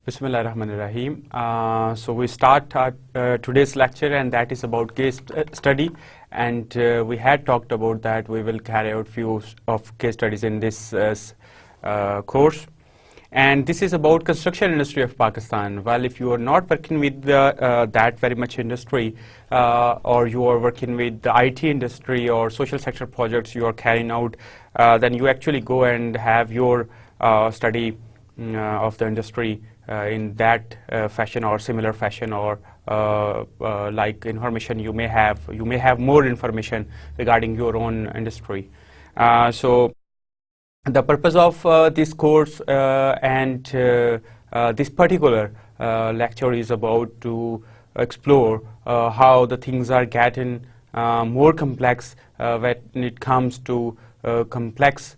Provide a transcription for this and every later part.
Bismillahirrahmanirrahim. So we start today's lecture, and that is about case study. And we had talked about that we will carry out few of case studies in this course. And this is about construction industry of Pakistan. Well, if you are not working with that very much industry, or you are working with the IT industry or social sector projects you are carrying out, then you actually go and have your study of the industry in that fashion or similar fashion, or like information you may have more information regarding your own industry. So the purpose of this course and this particular lecture is about to explore how the things are getting more complex when it comes to complex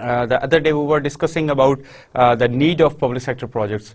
The other day we were discussing about the need of public sector projects.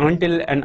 until and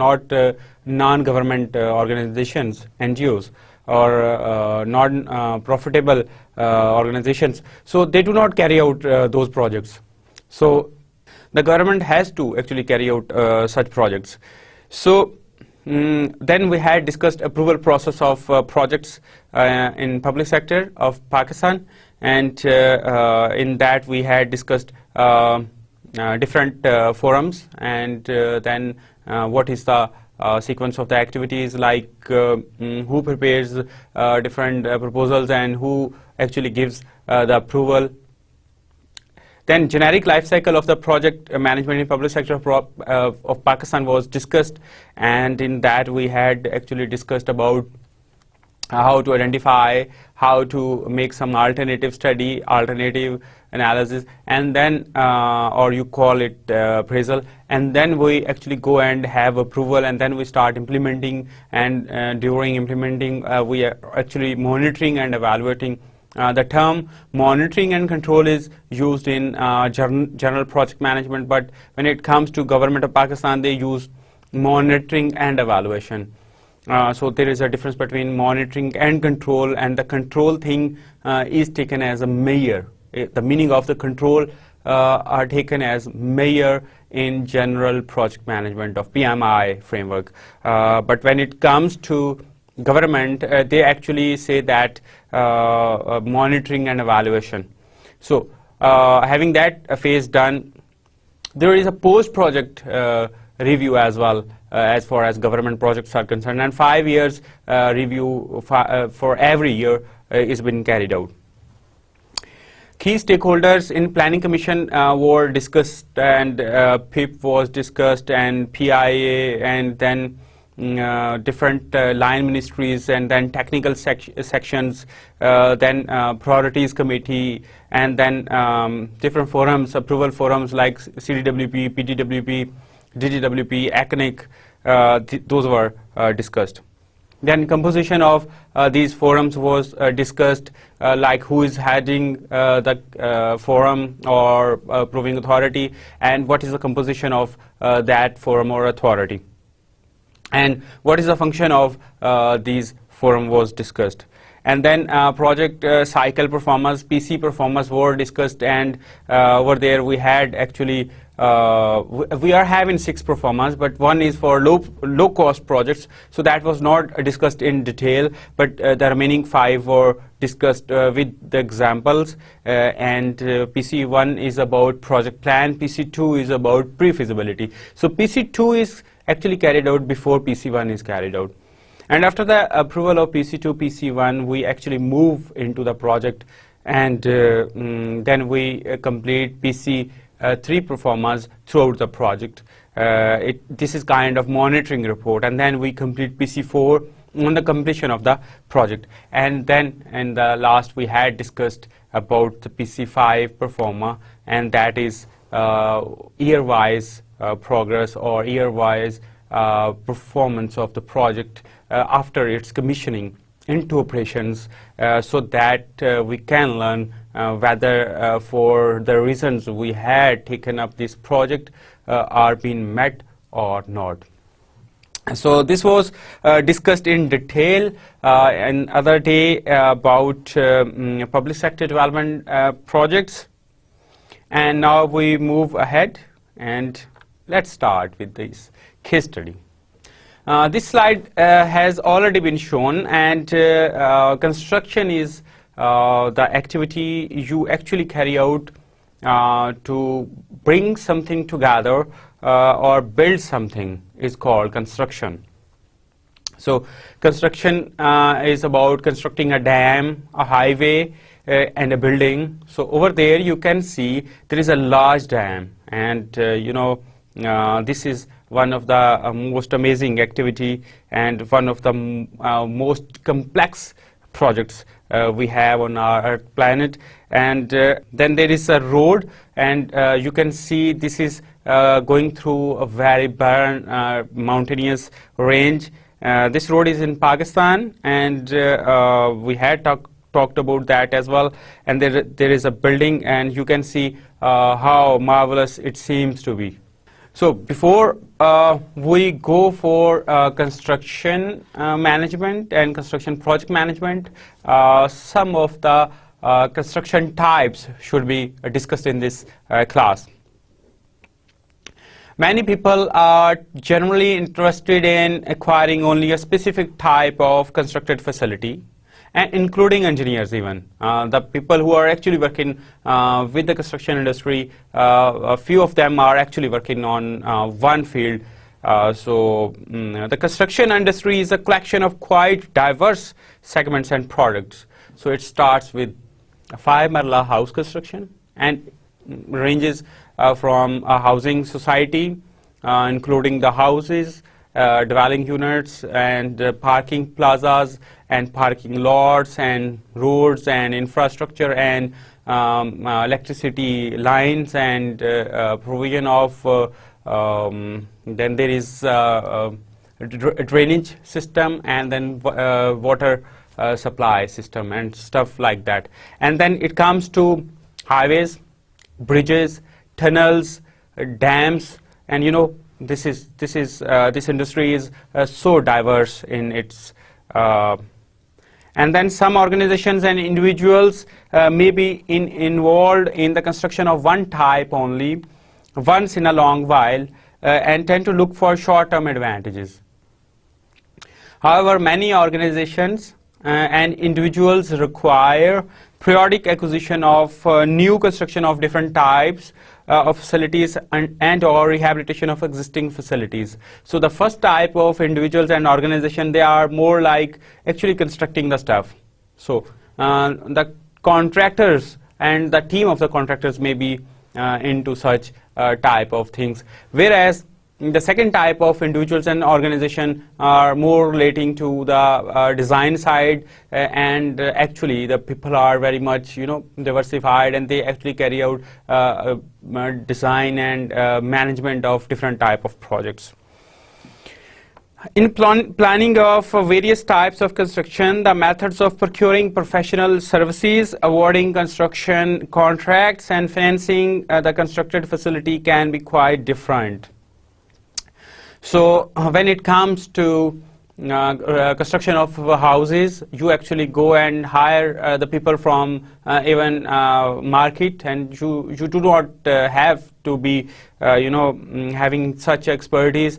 not non-government organizations, NGOs, or non-profitable organizations, so they do not carry out those projects. So the government has to actually carry out such projects. So then we had discussed approval process of projects in public sector of Pakistan, and in that we had discussed different forums, and then what is the sequence of the activities, like who prepares different proposals and who actually gives the approval. Then generic life cycle of the project management in public sector of Pakistan was discussed, and in that we had actually discussed about how to identify, how to make some alternative study, alternative analysis, and then or you call it appraisal, and then we actually go and have approval, and then we start implementing, and during implementing we are actually monitoring and evaluating. The term monitoring and control is used in general project management, but when it comes to government of Pakistan, they use monitoring and evaluation. So there is a difference between monitoring and control, and the control thing is taken as a measure. The meaning of the control are taken as measure in general project management of PMI framework. But when it comes to government, they actually say that monitoring and evaluation. So having that phase done, there is a post-project review as well, as far as government projects are concerned, and 5 years review for every year is being carried out. Key stakeholders in planning commission were discussed, and PIP was discussed, and PIA, and then different line ministries, and then technical sections, then priorities committee, and then different forums, approval forums like CDWP, PTWP, DGWP, ECNIC, those were discussed. Then composition of these forums was discussed, like who is heading the forum or approving authority, and what is the composition of that forum or authority, and what is the function of these forum was discussed. And then project cycle performance, PC performance were discussed, and over there we had actually we are having 6 performance, but one is for low cost projects, so that was not discussed in detail, but the remaining 5 were discussed with the examples, and PC1 is about project plan, PC2 is about pre-feasibility. So PC2 is actually carried out before PC1 is carried out. And after the approval of PC2, PC1, we actually move into the project, and then we complete PC 3 performance throughout the project. This is kind of monitoring report, and then we complete PC 4 on the completion of the project. And then in the last we had discussed about the PC 5 performer, and that is year-wise progress or year-wise performance of the project after its commissioning into operations, so that we can learn whether for the reasons we had taken up this project are being met or not. So this was discussed in detail another day about public sector development projects. And now we move ahead, and let's start with this case study. This slide has already been shown, and construction is the activity you actually carry out to bring something together or build something is called construction. So construction is about constructing a dam, a highway, and a building. So over there you can see there is a large dam, and this is one of the most amazing activity and one of the most complex projects we have on our planet. And then there is a road, and you can see this is going through a very barren mountainous range. This road is in Pakistan, and we had talked about that as well. And there is a building, and you can see how marvelous it seems to be. So before we go for construction management and construction project management, some of the construction types should be discussed in this class. Many people are generally interested in acquiring only a specific type of constructed facility, and including engineers even. The people who are actually working with the construction industry, a few of them are actually working on one field. The construction industry is a collection of quite diverse segments and products. So it starts with a 5-marla house construction, and ranges from a housing society, including the houses, dwelling units, and parking plazas, and parking lots, and roads, and infrastructure, and electricity lines, and provision of then there is a drainage system, and then water supply system and stuff like that. And then it comes to highways, bridges, tunnels, dams, and this industry is so diverse in its and then some organizations and individuals may be involved in the construction of one type only once in a long while and tend to look for short-term advantages. However, many organizations and individuals require periodic acquisition of new construction of different types of facilities and or rehabilitation of existing facilities. So the first type of individuals and organization, they are more like actually constructing the stuff. So the contractors and the team of the contractors may be into such type of things, whereas the second type of individuals and organization are more relating to the design side, and actually the people are very much diversified, and they actually carry out design and management of different type of projects. In planning of various types of construction, the methods of procuring professional services, awarding construction contracts, and financing the constructed facility can be quite different. So when it comes to construction of houses, you actually go and hire the people from even market, and you do not have to be having such expertise.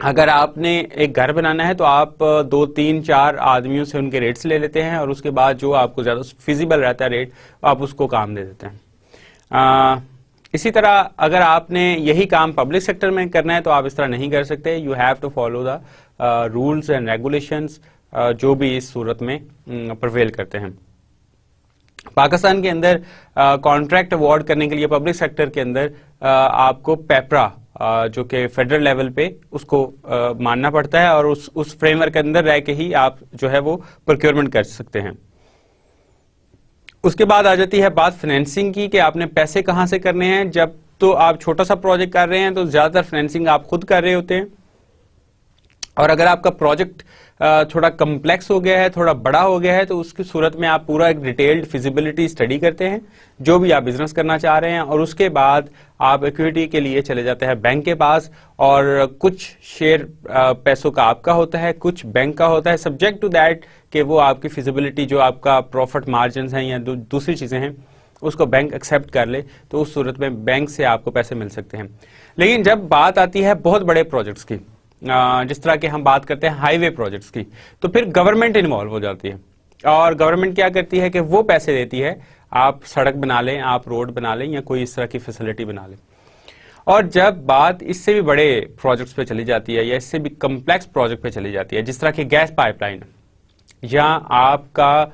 اگر آپ نے ایک گھر بنانا ہے تو آپ 2 3 4 آدمیوں سے ان کے ریٹس لے لیتے ہیں اور اس کے بعد جو آپ کو زیادہ فیزیبل رہتا ہے ریٹ آپ اس کو کام دے دیتے ہیں. اسی طرح اگر آپ نے یہی کام پبلک سیکٹر میں کرنا ہے تو آپ اس طرح نہیں کر سکتے. You have to follow the rules and regulations جو بھی اس صورت میں پرویل کرتے ہیں. پاکستان کے اندر کانٹریکٹ اوارڈ کرنے کے لیے پبلک سیکٹر کے اندر آپ کو پیپرا جو کہ فیڈرل لیول پہ اس کو ماننا پڑتا ہے اور اس فریم ورک کے اندر رہ کے ہی آپ جو ہے وہ پروکیورمنٹ کر سکتے ہیں. اس کے بعد آ جاتی ہے بات فائنینسنگ کی کہ آپ نے پیسے کہاں سے کرنے ہیں. جب تو آپ چھوٹا سا پروجیکٹ کر رہے ہیں تو زیادہ تر فائنینسنگ آپ خود کر رہے ہوتے ہیں, اور اگر آپ کا پروجیکٹ تھوڑا کمپلیکس ہو گیا ہے, تھوڑا بڑا ہو گیا ہے, تو اس کی صورت میں آپ پورا ایک ڈیٹیلڈ فیزیبلٹی اسٹڈی کرتے ہیں جو بھی آپ بزنس کرنا چاہ رہے ہیں, اور اس کے بعد آپ ایکویٹی کے لیے چلے جاتے ہیں بینک کے پاس, اور کچھ شیئر پیسوں کا آپ کا ہوتا ہے, کچھ بینک کا ہوتا ہے, سبجیکٹ ٹو دیٹ کہ وہ آپ کی فیزیبلٹی جو آپ کا پروفٹ مارجنز ہیں یا دوسری چیزیں ہیں اس کو بینک ایکسیپٹ کر لے تو اس صورت میں بینک سے آپ کو پیسے مل سکتے ہیں. لیکن جب بات آتی ہے بہت بڑے پروجیکٹس کی, جس طرح کہ ہم بات کرتے ہیں ہائی وے پروجیکٹس کی, تو پھر گورنمنٹ انوالو ہو جاتی ہے, اور گورنمنٹ کیا کرتی ہے کہ وہ پیسے دیتی ہے, آپ سڑک بنا لیں, آپ روڈ بنا لیں یا کوئی اس طرح کی فیسلٹی بنا لیں. اور جب بات اس سے بھی بڑے پروجیکٹس پہ چلی جاتی ہے یا اس سے بھی کمپلیکس پروجیکٹ پہ چلی جاتی ہے, جس طرح کہ گیس پائپ لائن یا آپ کا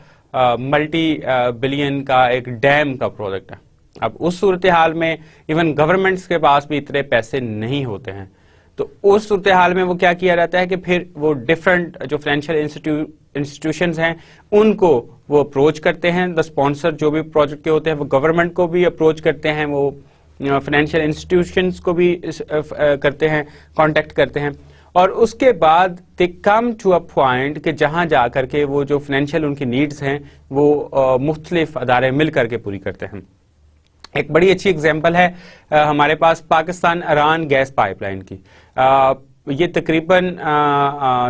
ملٹی بلین کا ایک ڈیم کا پروجیکٹ ہے, اب اس صورتحال میں ایون گورنمنٹس کے پاس بھی اتنے پیسے نہیں ہوتے ہیں, تو اس صورتحال میں وہ کیا کیا جاتا ہے کہ پھر وہ ڈفرنٹ جو فائنینشیل انسٹیٹیوشنز ہیں ان کو وہ اپروچ کرتے ہیں. دا اسپانسر جو بھی پروجیکٹ کے ہوتے ہیں وہ گورنمنٹ کو بھی اپروچ کرتے ہیں, وہ فائنینشیل انسٹیٹیوشنز کو بھی کرتے ہیں, کانٹیکٹ کرتے ہیں, اور اس کے بعد دے کم ٹو اے پوائنٹ کہ جہاں جا کر کے وہ جو فائنینشیل ان کی نیڈز ہیں وہ مختلف ادارے مل کر کے پوری کرتے ہیں. ایک بڑی اچھی اگزامپل ہے ہمارے پاس Pakistan Iran gas pipeline کی. یہ تقریباً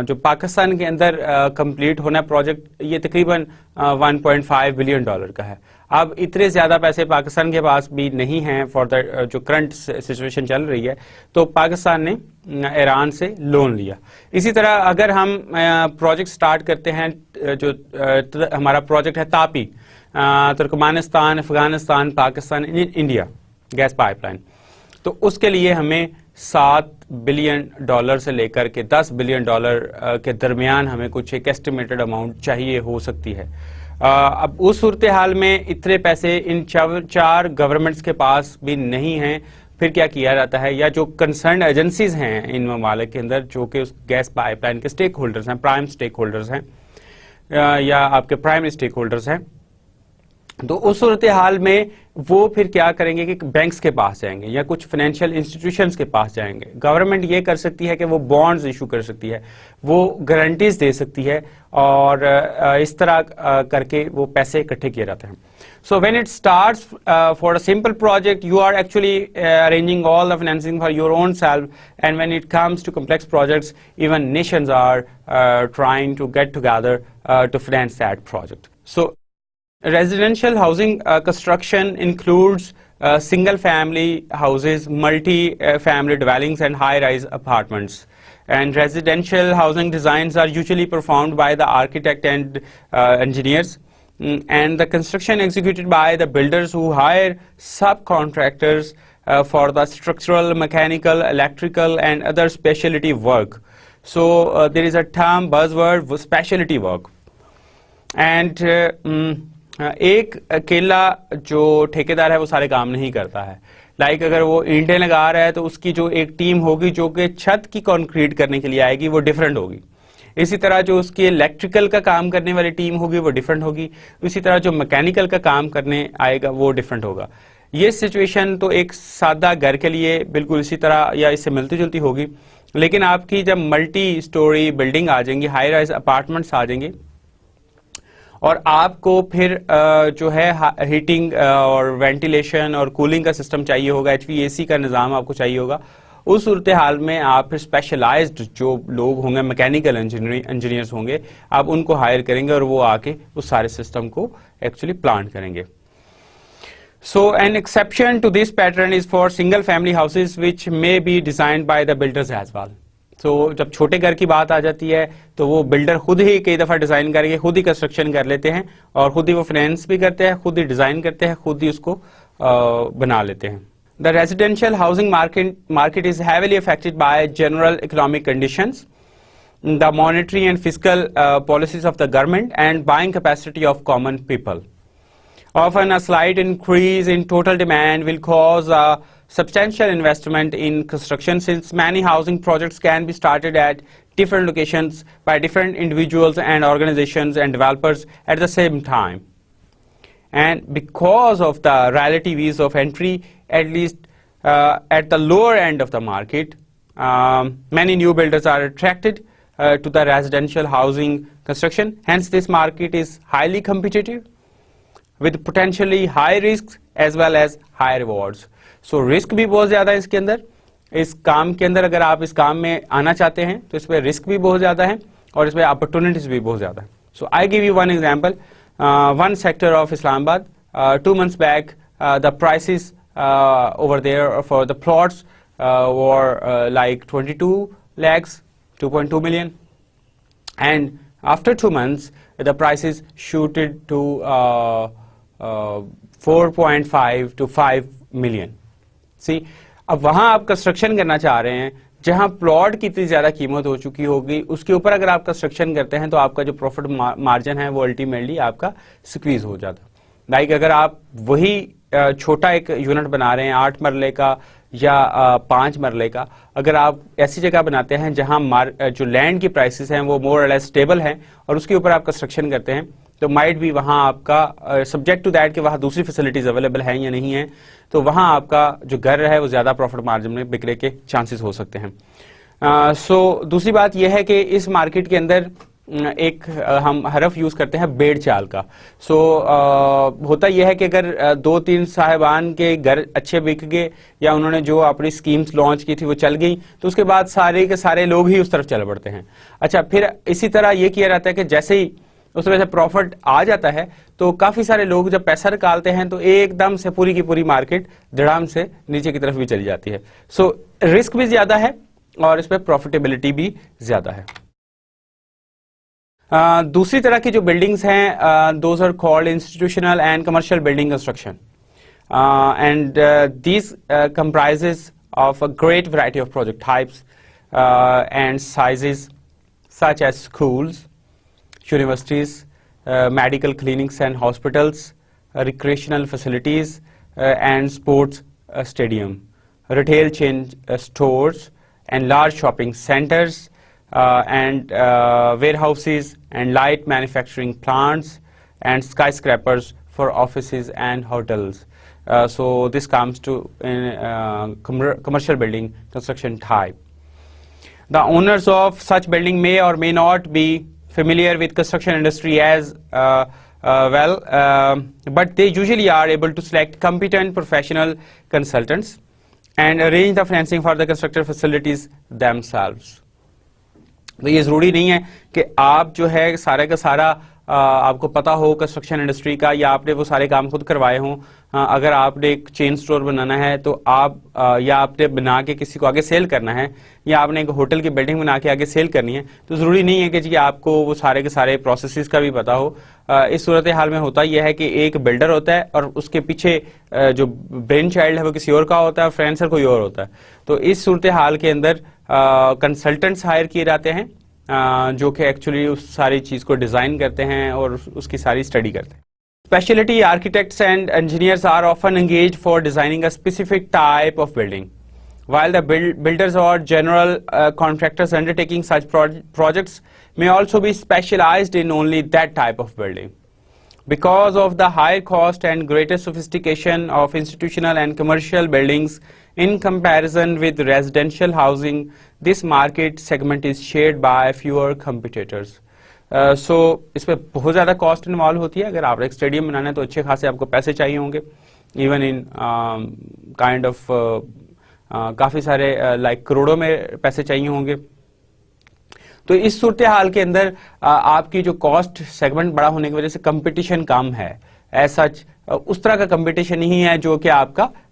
جو پاکستان کے اندر کمپلیٹ ہونا پروجیکٹ یہ تقریباً $1.5 بلین کا ہے. اب اتنے زیادہ پیسے پاکستان کے پاس بھی نہیں ہیں فار دا جو کرنٹ سچویشن چل رہی ہے, تو پاکستان نے ایران سے لون لیا. اسی طرح اگر ہم پروجیکٹ سٹارٹ کرتے ہیں, جو ہمارا پروجیکٹ ہے TAPI, Turkmenistan, Afghanistan, Pakistan, India gas pipeline, تو اس کے لیے ہمیں $7 بلین سے لے کر کے $10 بلین کے درمیان ہمیں کچھ ایک ایسٹیمیٹڈ اماؤنٹ چاہیے ہو سکتی ہے. اب اس صورتحال میں اتنے پیسے ان 4 گورنمنٹس کے پاس بھی نہیں ہیں. پھر کیا کیا جاتا ہے, یا جو کنسرنڈ ایجنسیز ہیں ان ممالک کے اندر جو کہ اس گیس پائپ لائن کے اسٹیک ہولڈرز ہیں, پرائم اسٹیک ہولڈرز ہیں یا آپ کے پرائمری اسٹیک ہولڈرز ہیں, تو اس صورتحال میں وہ پھر کیا کریں گے کہ بینکس کے پاس جائیں گے یا کچھ فائنینشیل انسٹیٹیوشنز کے پاس جائیں گے. گورنمنٹ یہ کر سکتی ہے کہ وہ بانڈز ایشو کر سکتی ہے, وہ گارنٹیز دے سکتی ہے, اور اس طرح کر کے وہ پیسے اکٹھے کیے جاتے ہیں. So when it starts for a simple project, you are actually arranging all the financing for your own self, and when it comes to complex projects, even nations are trying to get together to finance that project. So residential housing construction includes single family houses, multi-family dwellings and high-rise apartments. And residential housing designs are usually performed by the architect and engineers. And the construction executed by the builders who hire subcontractors for the structural, mechanical, electrical and other specialty work. So there is a term buzzword specialty work. And ایک اکیلا جو ٹھیکیدار ہے وہ سارے کام نہیں کرتا ہے. Like اگر وہ اینٹیں لگا رہا ہے تو اس کی جو ایک ٹیم ہوگی جو کہ چھت کی کنکریٹ کرنے کے لیے آئے گی وہ ڈیفرنٹ ہوگی. اسی طرح جو اس کی الیکٹریکل کا کام کرنے والی ٹیم ہوگی وہ ڈیفرنٹ ہوگی. اسی طرح جو میکینیکل کا کام کرنے آئے گا وہ ڈیفرنٹ ہوگا. یہ سچویشن تو ایک سادہ گھر کے لیے بالکل اسی طرح یا اس سے ملتی جلتی ہوگی, لیکن آپ کی جب ملٹی اسٹوری بلڈنگ آ جائیں گی, ہائی رائز اپارٹمنٹس آ جائیں گے, اور آپ کو پھر جو ہے ہیٹنگ اور وینٹیلیشن اور کولنگ کا سسٹم چاہیے ہوگا, ایچ وی اے سی کا نظام آپ کو چاہیے ہوگا, اس صورتحال میں آپ پھر اسپیشلائزڈ جو لوگ ہوں گے, میکینیکل انجینئرز ہوں گے, آپ ان کو ہائر کریں گے اور وہ آ کے اس سارے سسٹم کو ایکچولی پلان کریں گے. So an exception to this pattern is for single family houses which may be designed by the builders as well. تو جب چھوٹے گھر کی بات آ جاتی ہے تو وہ بلڈر خود ہی کئی دفعہ ڈیزائن کر کے خود ہی کنسٹرکشن کر لیتے ہیں اور خود ہی وہ فائنینس بھی کرتے ہیں, خود ہی ڈیزائن کرتے ہیں, خود ہی اس کو بنا لیتے ہیں. The residential housing market is heavily affected by general economic conditions, the monetary and fiscal policies of the government, and buying capacity of common people. Often a slight increase in total demand will cause a substantial investment in construction, since many housing projects can be started at different locations by different individuals and organizations and developers at the same time. And because of the relative ease of entry, at least at the lower end of the market, many new builders are attracted to the residential housing construction. Hence, this market is highly competitive with potentially high risks as well as high rewards. So risk بھی بہت زیادہ ہے اس کے اندر. اس کام کے اندر اگر آپ اس کام میں آنا چاہتے ہیں تو اس پہ رسک بھی بہت زیادہ ہے اور اس پہ اپرچونیٹیز بھی بہت زیادہ ہے. So I give you one example. One sector of Islamabad, 2 months back, the prices over there for the plots were like 22 lakhs, 2.2 million. And after 2 months, the prices shooted to 4.5 to 5 million. See, اب وہاں آپ construction کرنا چاہ رہے ہیں جہاں plot کی اتنی زیادہ قیمت ہو چکی ہوگی, اس کے اوپر اگر آپ کنسٹرکشن کرتے ہیں تو آپ کا جو پروفٹ مارجن ہے وہ الٹیمیٹلی آپ کا سکویز ہو جاتا. لائک اگر آپ وہی چھوٹا ایک یونٹ بنا رہے ہیں 8 مرلے کا یا 5 مرلے کا, اگر آپ ایسی جگہ بناتے ہیں جہاں جو لینڈ کی پرائسز ہیں وہ مور اور لیس اسٹیبل ہیں اور اس کے اوپر آپ کنسٹرکشن کرتے ہیں, تو مائٹ بھی وہاں آپ کا سبجیکٹ ٹو دیٹ کہ وہاں دوسری فیسلٹیز اویلیبل ہیں یا نہیں ہیں, تو وہاں آپ کا جو گھر ہے وہ زیادہ پروفٹ مارجن میں بکنے کے چانسز ہو سکتے ہیں. سو دوسری بات یہ ہے کہ اس مارکیٹ کے اندر ایک ہم حرف یوز کرتے ہیں بیڑ چال کا. سو ہوتا یہ ہے کہ اگر 2-3 صاحبان کے گھر اچھے بک گئے یا انہوں نے جو اپنی اسکیمز لانچ کی تھی وہ چل گئی, تو اس کے بعد سارے کے سارے لوگ ہی اس طرف چل پڑتے ہیں. اچھا, پھر اسی طرح یہ کیا جاتا ہے کہ جیسے ہی اس میں سے پروفٹ آ جاتا ہے تو کافی سارے لوگ جب پیسہ نکالتے ہیں تو ایک دم سے پوری کی پوری مارکیٹ دھڑام سے نیچے کی طرف بھی چلی جاتی ہے. سو رسک بھی زیادہ ہے اور اس پہ پروفیٹیبلٹی بھی زیادہ ہے. دوسری طرح کی جو بلڈنگز ہیں, those are called institutional and commercial building construction, and these comprises of a great variety of project types and sizes such as schools, universities, medical clinics and hospitals, recreational facilities and sports stadium, retail chain stores and large shopping centers, and warehouses and light manufacturing plants and skyscrapers for offices and hotels. So this comes to commercial building construction type. The owners of such building may or may not be familiar with construction industry as well, but they usually are able to select competent professional consultants and arrange the financing for the constructed facilities themselves. تو یہ ضروری نہیں ہے کہ آپ جو ہے سارے کا سارا آپ کو پتا ہو کنسٹرکشن انڈسٹری کا یا آپ نے وہ سارے کام خود کروائے ہوں. اگر آپ نے ایک چین سٹور بنانا ہے تو آپ یا آپ نے بنا کے کسی کو آگے سیل کرنا ہے یا آپ نے ایک ہوٹل کی بلڈنگ بنا کے آگے سیل کرنی ہے, تو ضروری نہیں ہے کہ جی آپ کو وہ سارے کے سارے پروسیسز کا بھی پتا ہو. اس صورتحال میں ہوتا یہ ہے کہ ایک بلڈر ہوتا ہے اور اس کے پیچھے جو برین چائلڈ ہے وہ کسی اور کا ہوتا ہے اور فریلانسر کوئی اور ہوتا ہے. تو اس صورتحال کے اندر کنسلٹنٹس ہائر کیے جاتے ہیں جو کہ ایکچولی اس ساری چیز کو ڈیزائن کرتے ہیں اور اس کی ساری اسٹڈی کرتے ہیں. Specialty architects and engineers are often engaged for designing a specific type of building, while the builders or general contractors undertaking such projects may also be specialized in only that type of building. Because of the higher cost and greater sophistication of institutional and commercial buildings in comparison with residential housing, this market segment is shared by fewer competitors. سو اس پہ بہت زیادہ cost involve ہوتی ہے. اگر آپ ایک stadium بنانا ہے تو اچھے خاصے آپ کو پیسے چاہیے ہوں گے, even in kind of coffee سارے لائک کروڑوں میں پیسے چاہیے ہوں گے. تو اس صورتحال کے اندر آپ کی جو کاسٹ سیگمنٹ بڑا ہونے کی وجہ سے کمپٹیشن کم ہے. ایز سچ اس طرح کا کمپٹیشن نہیں ہے جو کہ آپ کا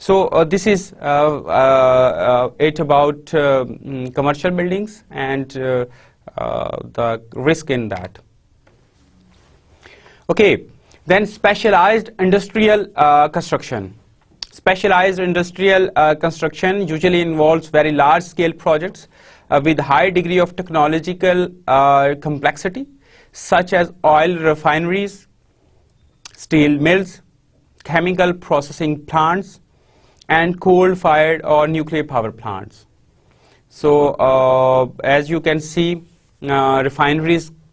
So this is it about commercial buildings and the risk in that. Okay, then specialized industrial construction. Specialized industrial construction usually involves very large scale projects with high degree of technological complexity, such as oil refineries, steel mills, chemical processing plants, and coal-fired or nuclear power plants. So as you can see, refineries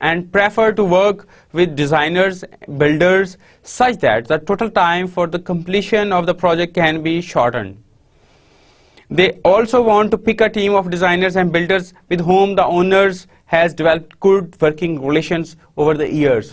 and prefer to work with designers, builders, such that the total time for the completion of the project can be shortened. They also want to pick a team of designers and builders with whom the owners has developed good working relations over the years.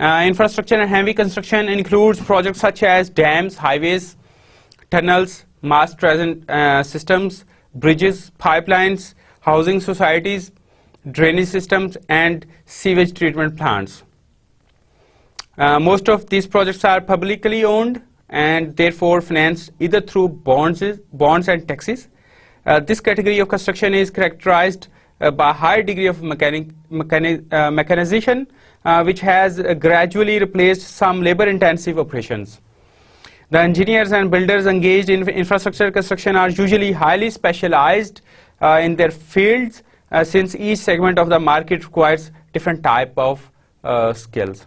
Infrastructure and heavy construction includes projects such as dams, highways, tunnels, mass transit systems, bridges, pipelines, housing societies, drainage systems, and sewage treatment plants. Most of these projects are publicly owned and therefore financed either through bonds and taxes. This category of construction is characterized by high degree of mechanization, which has gradually replaced some labor-intensive operations. The engineers and builders engaged in infrastructure construction are usually highly specialized in their fields, since each segment of the market requires different type of skills.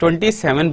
27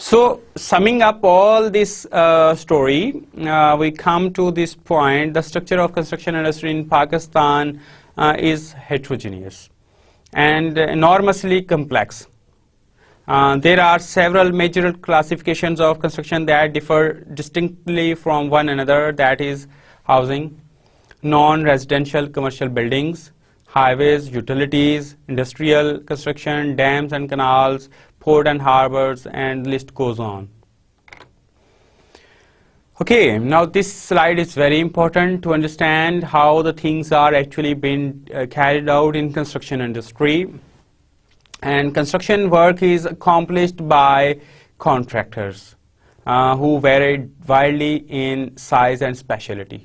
So, summing up all this story, we come to this point: the structure of construction industry in Pakistan is heterogeneous and enormously complex. There are several major classifications of construction that differ distinctly from one another. That is housing, non-residential commercial buildings, highways, utilities, industrial construction, dams and canals, port and harbors, and list goes on. Okay, now this slide is very important to understand how the things are actually being carried out in construction industry. And construction work is accomplished by contractors who vary widely in size and specialty.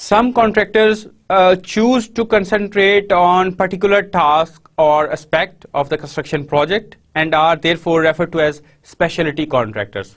Some contractors choose to concentrate on particular task or aspect of the construction project and are therefore referred to as specialty contractors.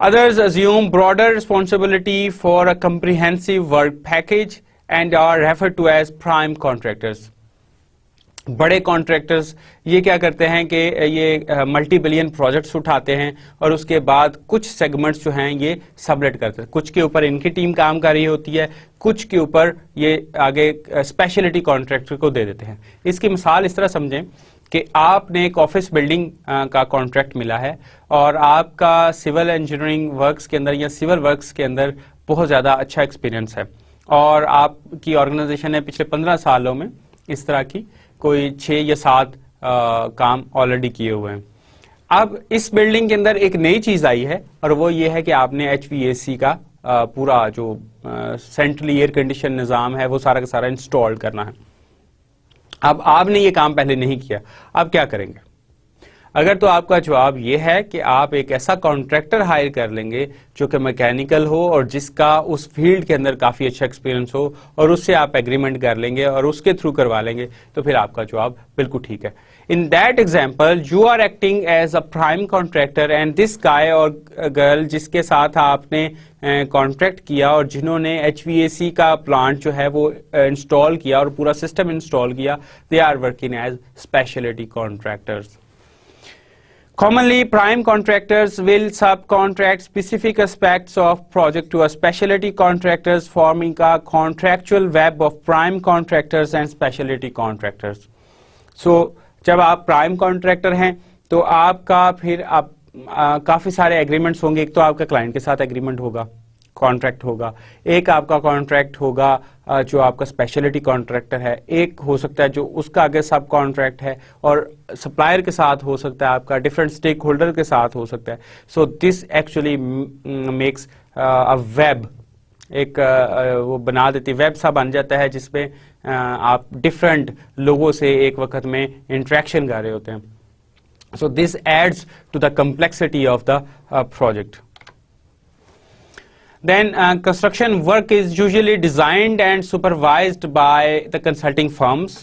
Others assume broader responsibility for a comprehensive work package and are referred to as prime contractors. بڑے contractors یہ کیا کرتے ہیں کہ یہ multi billion projects اٹھاتے ہیں اور اس کے بعد کچھ سیگمنٹس جو ہیں یہ سبلیٹ کرتے ہیں. کچھ کے اوپر ان کی ٹیم کام کر رہی ہوتی ہے, کچھ کے اوپر یہ آگے اسپیشلٹی کانٹریکٹر کو دے دیتے ہیں. اس کی مثال اس طرح سمجھیں کہ آپ نے ایک آفس بلڈنگ کا کانٹریکٹ ملا ہے اور آپ کا سول انجینئرنگ ورکس کے اندر یا سول ورکس کے اندر بہت زیادہ اچھا ایکسپیرینس ہے اور آپ کی آرگنائزیشن نے پچھلے 15 سالوں میں اس طرح کی کوئی 6 یا 7 کام آلریڈی کیے ہوئے ہیں. اب اس بلڈنگ کے اندر ایک نئی چیز آئی ہے اور وہ یہ ہے کہ آپ نے HVAC کا پورا جو سینٹرلی ایئر کنڈیشن نظام ہے وہ سارا کا سارا انسٹال کرنا ہے. اب آپ نے یہ کام پہلے نہیں کیا, اب کیا کریں گے؟ اگر تو آپ کا جواب یہ ہے کہ آپ ایک ایسا کانٹریکٹر ہائر کر لیں گے جو کہ میکینیکل ہو اور جس کا اس فیلڈ کے اندر کافی اچھا ایکسپیرینس ہو اور اس سے آپ ایگریمنٹ کر لیں گے اور اس کے تھرو کروا لیں گے, تو پھر آپ کا جواب بالکل ٹھیک ہے. In that example, you are acting as a prime contractor and this guy اور girl جس کے ساتھ آپ نے کانٹریکٹ کیا اور جنہوں نے HVAC کا پلانٹ جو ہے وہ انسٹال کیا اور پورا سسٹم انسٹال کیا, they are working as specialty contractors. Commonly, prime contractors will subcontract specific aspects of project to a specialty contractors, forming a contractual web of prime contractors and specialty contractors. So, جب آپ prime contractor ہیں تو آپ کا پھر کافی سارے agreements ہوں گے. ایک تو آپ کا کلائنٹ کے ساتھ ایگریمنٹ ہوگا, کانٹریکٹ ہوگا, ایک آپ کا کانٹریکٹ ہوگا جو آپ کا اسپیشلٹی کانٹریکٹر ہے, ایک ہو سکتا ہے جو اس کا آگے سب کانٹریکٹ ہے اور سپلائر کے ساتھ ہو سکتا ہے, آپ کا ڈفرینٹ اسٹیک ہولڈر کے ساتھ ہو سکتا ہے. سو دس ایکچولی میکس ویب, ایک وہ بنا دیتی, ویب سا بن جاتا ہے جس پہ آپ ڈفرینٹ لوگوں سے ایک وقت میں انٹریکشن کر رہے ہوتے ہیں. So this adds to the complexity of the project. Then construction work is usually designed and supervised by the consulting firms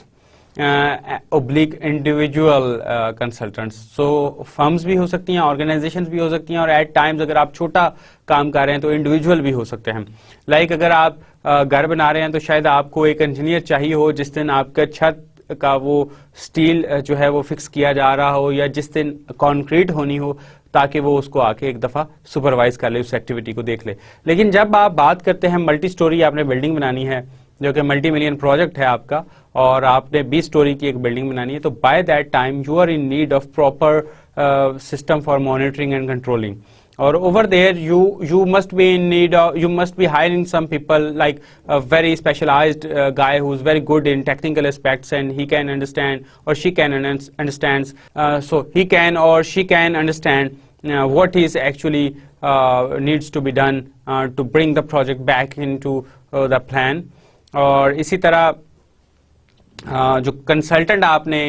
oblique individual consultants. So firms بھی ہو سکتی ہیں, organizations بھی ہو سکتی ہیں اور at times اگر آپ چھوٹا کام کر رہے ہیں تو individual بھی ہو سکتے ہیں. Like اگر آپ گھر بنا رہے ہیں تو شاید آپ کو ایک انجینئر چاہیے ہو جس دن آپ کا چھت کا وہ سٹیل جو ہے وہ فکس کیا جا رہا ہو یا جس دن کانکریٹ ہونی ہو, تاکہ وہ اس کو آ کے ایک دفعہ سپروائز کر لے, اس ایکٹیویٹی کو دیکھ لے. لیکن جب آپ بات کرتے ہیں ملٹی سٹوری, آپ نے بلڈنگ بنانی ہے جو کہ ملٹی ملین پروجیکٹ ہے آپ کا اور آپ نے 20 سٹوری کی ایک بلڈنگ بنانی ہے, تو by that time you are in need of proper system for monitoring and controlling. Or over there you must be in need of, you must be hiring some people like a very specialized guy who's very good in technical aspects and he can understand or she can understands so he can or she can understand what is actually needs to be done to bring the project back into the plan. اور اسی طرح جو consultant آپ نے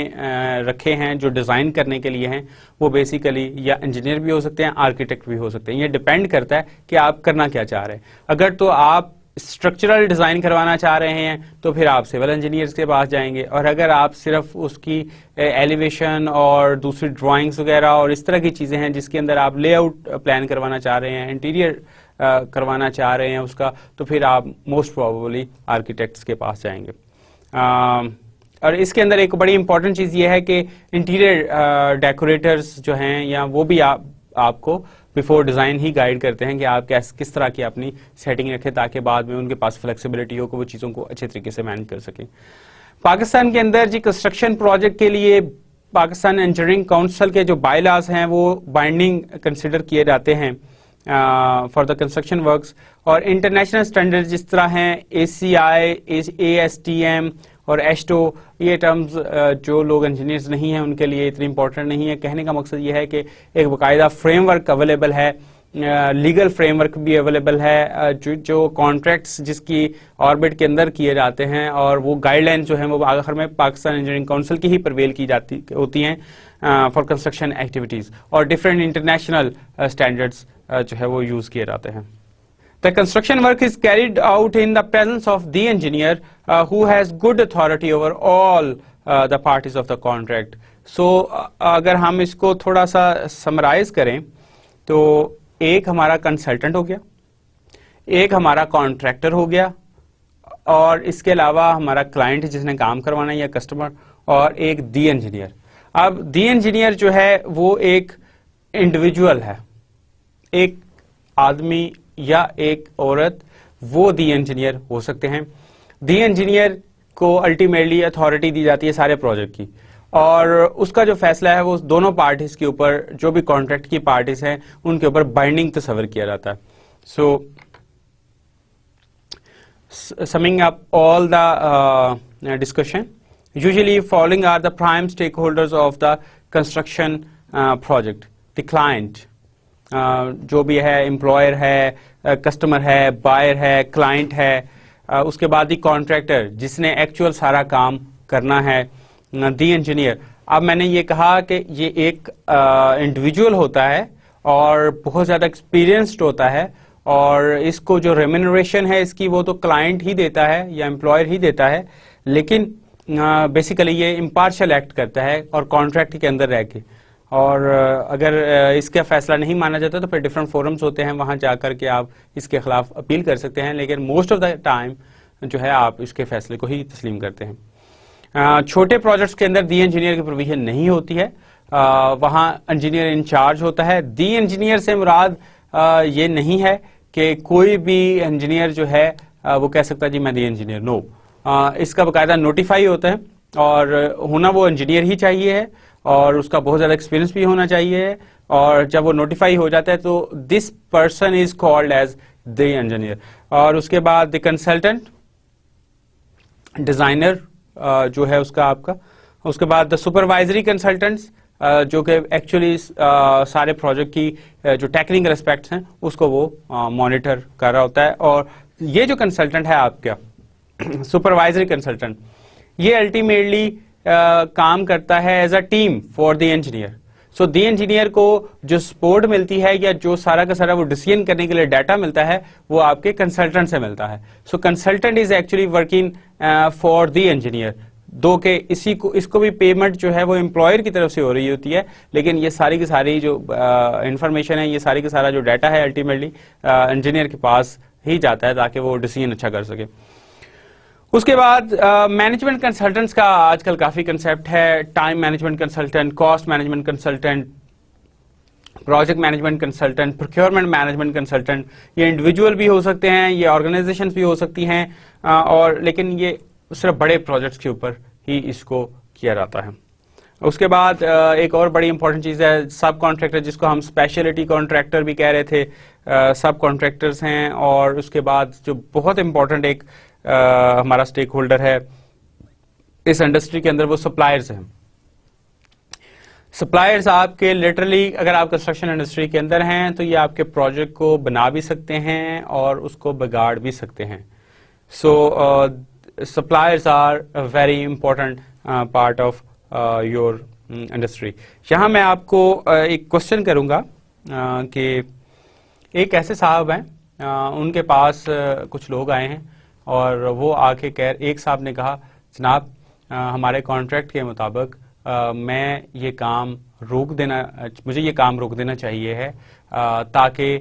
رکھے ہیں جو design کرنے کے لیے ہیں وہ بیسیکلی یا انجینئر بھی ہو سکتے ہیں, آرکیٹیکٹ بھی ہو سکتے ہیں. یہ ڈیپینڈ کرتا ہے کہ آپ کرنا کیا چاہ رہے ہیں. اگر تو آپ اسٹرکچرل ڈیزائن کروانا چاہ رہے ہیں تو پھر آپ سول انجینئرس کے پاس جائیں گے, اور اگر آپ صرف اس کی ایلیویشن اور دوسری ڈرائنگس وغیرہ اور اس طرح کی چیزیں ہیں جس کے اندر آپ لے آؤٹ پلان کروانا چاہ رہے ہیں, انٹیریئر کروانا چاہ رہے ہیں اس کا, تو پھر آپ موسٹ پروبیبلی آرکیٹیکٹس کے پاس جائیں گے. اور اس کے اندر ایک بڑی امپورٹنٹ چیز یہ ہے کہ انٹیریئر ڈیکوریٹرز جو ہیں یا وہ بھی آپ کو بیفور ڈیزائن ہی گائیڈ کرتے ہیں کہ آپ کس طرح کی اپنی سیٹنگ رکھیں تاکہ بعد میں ان کے پاس فلیکسیبلٹی ہو کہ وہ چیزوں کو اچھے طریقے سے مینج کر سکیں. پاکستان کے اندر جی کنسٹرکشن پروجیکٹ کے لیے پاکستان انجینئرنگ کونسل کے جو بائی لاز ہیں وہ بائنڈنگ کنسیڈر کیے جاتے ہیں فار دا کنسٹرکشن ورکس, اور انٹرنیشنل اسٹینڈرڈ جس طرح ہیں ACI, ASTM اور ایسٹو, یہ ٹرمز جو لوگ انجینئرز نہیں ہیں ان کے لیے اتنی امپورٹنٹ نہیں ہے. کہنے کا مقصد یہ ہے کہ ایک باقاعدہ فریم ورک اویلیبل ہے, لیگل فریم ورک بھی اویلیبل ہے جو کانٹریکٹس جس کی آربٹ کے اندر کیے جاتے ہیں, اور وہ گائیڈ لائن جو ہیں وہ آخر میں پاکستان انجینئرنگ کونسل کی ہی پرویل کی جاتی ہوتی ہیں فار کنسٹرکشن ایکٹیویٹیز, اور ڈفرینٹ انٹرنیشنل اسٹینڈرڈس جو ہے وہ یوز کیے جاتے ہیں. The construction work is carried out in the presence of the engineer who has good authority over all the parties of the contract. So اگر ہم اس کو تھوڑا سا سمرائز کریں تو ایک ہمارا کنسلٹنٹ ہو گیا, ایک ہمارا کانٹریکٹر ہو گیا, اور اس کے علاوہ ہمارا کلائنٹ جس نے کام کروانا ہے یا کسٹمر, اور ایک دی انجینئر. اب دی انجینئر جو ہے وہ ایک انڈیویجول ہے, ایک آدمی یا ایک عورت, وہ دی انجینئر ہو سکتے ہیں. دی انجینئر کو الٹیمیٹلی اتھارٹی دی جاتی ہے سارے پروجیکٹ کی, اور اس کا جو فیصلہ ہے وہ دونوں پارٹیز کے اوپر, جو بھی کانٹریکٹ کی پارٹیز ہیں ان کے اوپر بائنڈنگ تصور کیا جاتا ہے. سو summing up all the discussion, usually following are the prime stakeholders of the construction project. The client, جو بھی ہے, employer ہے, customer ہے, buyer ہے, client ہے, اس کے بعد the contractor جس نے actual سارا کام کرنا ہے, the engineer. اب میں نے یہ کہا کہ یہ ایک انڈیویجول ہوتا ہے اور بہت زیادہ ایکسپیرینسڈ ہوتا ہے, اور اس کو جو ریمینریشن ہے اس کی وہ تو کلائنٹ ہی دیتا ہے یا امپلائر ہی دیتا ہے, لیکن بیسیکلی یہ امپارشل ایکٹ کرتا ہے اور کانٹریکٹ کے اندر رہ کے, اور اگر اس کا فیصلہ نہیں مانا جاتا تو پھر ڈفرینٹ فورمز ہوتے ہیں, وہاں جا کر کے آپ اس کے خلاف اپیل کر سکتے ہیں, لیکن موسٹ آف دا ٹائم جو ہے آپ اس کے فیصلے کو ہی تسلیم کرتے ہیں. چھوٹے پروجیکٹس کے اندر دی انجینئر کی پروویژن نہیں ہوتی ہے, وہاں انجینئر انچارج ہوتا ہے. دی انجینئر سے مراد یہ نہیں ہے کہ کوئی بھی انجینئر جو ہے وہ کہہ سکتا ہے جی میں دی انجینئر, نو. اس کا باقاعدہ نوٹیفائی ہوتا ہے, اور ہونا وہ انجینئر ہی چاہیے ہے, اور اس کا بہت زیادہ ایکسپیرینس بھی ہونا چاہیے ہے, اور جب وہ نوٹیفائی ہو جاتا ہے تو this person is called as the engineer. اور اس کے بعد دی کنسلٹنٹ, ڈیزائنر جو ہے اس کا آپ کا, اس کے بعد دا سپروائزری کنسلٹنٹس جو کہ ایکچولی سارے پروجیکٹ کی جو ٹیکنیکل اسپیکٹس ہیں اس کو وہ مانیٹر کر رہا ہوتا ہے. اور یہ جو کنسلٹنٹ ہے آپ کا سپروائزری کنسلٹنٹ, یہ الٹیمیٹلی کام کرتا ہے as a team for the engineer. So the engineer کو جو سپورٹ ملتی ہے یا جو سارا کا سارا وہ ڈیسیژن کرنے کے لیے ڈیٹا ملتا ہے وہ آپ کے کنسلٹنٹ سے ملتا ہے. So consultant is actually working for the engineer, دو کہ اس کو بھی پیمنٹ جو ہے وہ امپلائر کی طرف سے ہو رہی ہوتی ہے, لیکن یہ ساری کی ساری جو انفارمیشن ہے, یہ ساری کا سارا جو ڈیٹا ہے الٹیمیٹلی انجینئر کے پاس ہی جاتا ہے تاکہ وہ ڈیسیژن اچھا کر سکے. اس کے بعد مینجمنٹ کنسلٹنٹس کا آج کل کافی کنسیپٹ ہے, time management consultant, cost management consultant, project management consultant, procurement management consultant. یہ انڈیویجول بھی ہو سکتے ہیں, یہ آرگنائزیشنز بھی ہو سکتی ہیں, اور لیکن یہ صرف بڑے پروجیکٹس کے اوپر ہی اس کو کیا جاتا ہے. اس کے بعد ایک اور بڑی امپورٹنٹ چیز ہے سب کانٹریکٹر, جس کو ہم اسپیشلٹی کانٹریکٹر بھی کہہ رہے تھے, سب کانٹریکٹرز ہیں. اور اس کے بعد جو بہت امپورٹنٹ ایک ہمارا اسٹیک ہولڈر ہے اس انڈسٹری کے اندر, وہ سپلائرز ہیں. سپلائرز آپ کے لٹرلی اگر آپ کنسٹرکشن انڈسٹری کے اندر ہیں تو یہ آپ کے پروجیکٹ کو بنا بھی سکتے ہیں اور اس کو بگاڑ بھی سکتے ہیں. سو suppliers are a very important part of your industry. یہاں میں آپ کو ایک کوشچن کروں گا کہ ایک ایسے صاحب ہیں, ان کے پاس کچھ لوگ آئے ہیں اور وہ آ کے ایک صاحب نے کہا جناب ہمارے کانٹریکٹ کے مطابق میں یہ کام مجھے یہ کام روک دینا چاہیے ہے تاکہ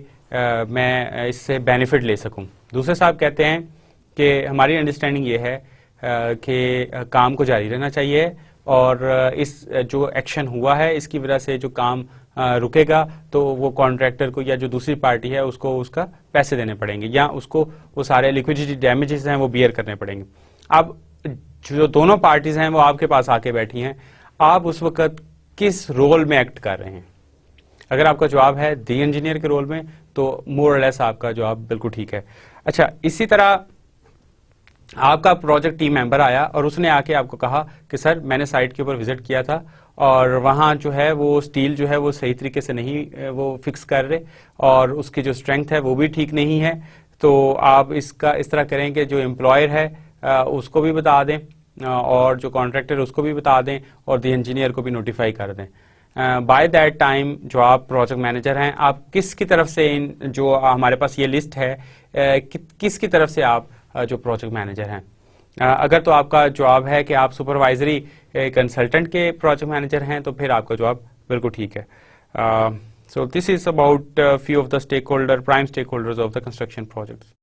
میں اس سے بینیفٹ لے سکوں. دوسرے صاحب کہتے ہیں کہ ہماری انڈرسٹینڈنگ یہ ہے کہ کام کو جاری رہنا چاہیے, اور اس جو ایکشن ہوا ہے اس کی وجہ سے جو کام رکے گا تو وہ کانٹریکٹر کو یا جو دوسری پارٹی ہے اس کو اس کا پیسے دینے پڑیں گے, یا اس کو وہ سارے لیکوڈیٹی ڈیمیجز ہیں وہ بیئر کرنے پڑیں گے. اب جو دونوں پارٹیز ہیں وہ آپ کے پاس آ کے بیٹھی ہیں, آپ اس وقت کس رول میں ایکٹ کر رہے ہیں؟ اگر آپ کا جواب ہے دی انجینئر کے رول میں تو مور اور لیس آپ کا جواب بالکل ٹھیک ہے. اچھا, اسی طرح آپ کا پروجیکٹ ٹیم ممبر آیا اور اس نے آ کے آپ کو کہا کہ سر میں نے سائٹ کے اوپر وزٹ کیا تھا اور وہاں جو ہے وہ اسٹیل جو ہے وہ صحیح طریقے سے نہیں وہ فکس کر رہے, اور اس کی جو اسٹرینتھ ہے وہ بھی ٹھیک نہیں ہے, تو آپ اس طرح کریں کہ جو امپلائر ہے اس کو بھی بتا دیں اور جو کانٹریکٹر اس کو بھی بتا دیں اور دی انجینئر کو بھی نوٹیفائی کر دیں. بائی دیٹ ٹائم جو آپ پروجیکٹ مینیجر ہیں, آپ کس کی طرف سے جو ہمارے پاس یہ لسٹ ہے کس کی طرف سے آپ جو پروجیکٹ مینیجر ہیں؟ اگر تو آپ کا جواب ہے کہ آپ سپروائزری کنسلٹنٹ کے پروجیکٹ مینیجر ہیں تو پھر آپ کا جواب بالکل ٹھیک ہے. So this is about few of the prime stakeholders of the construction projects.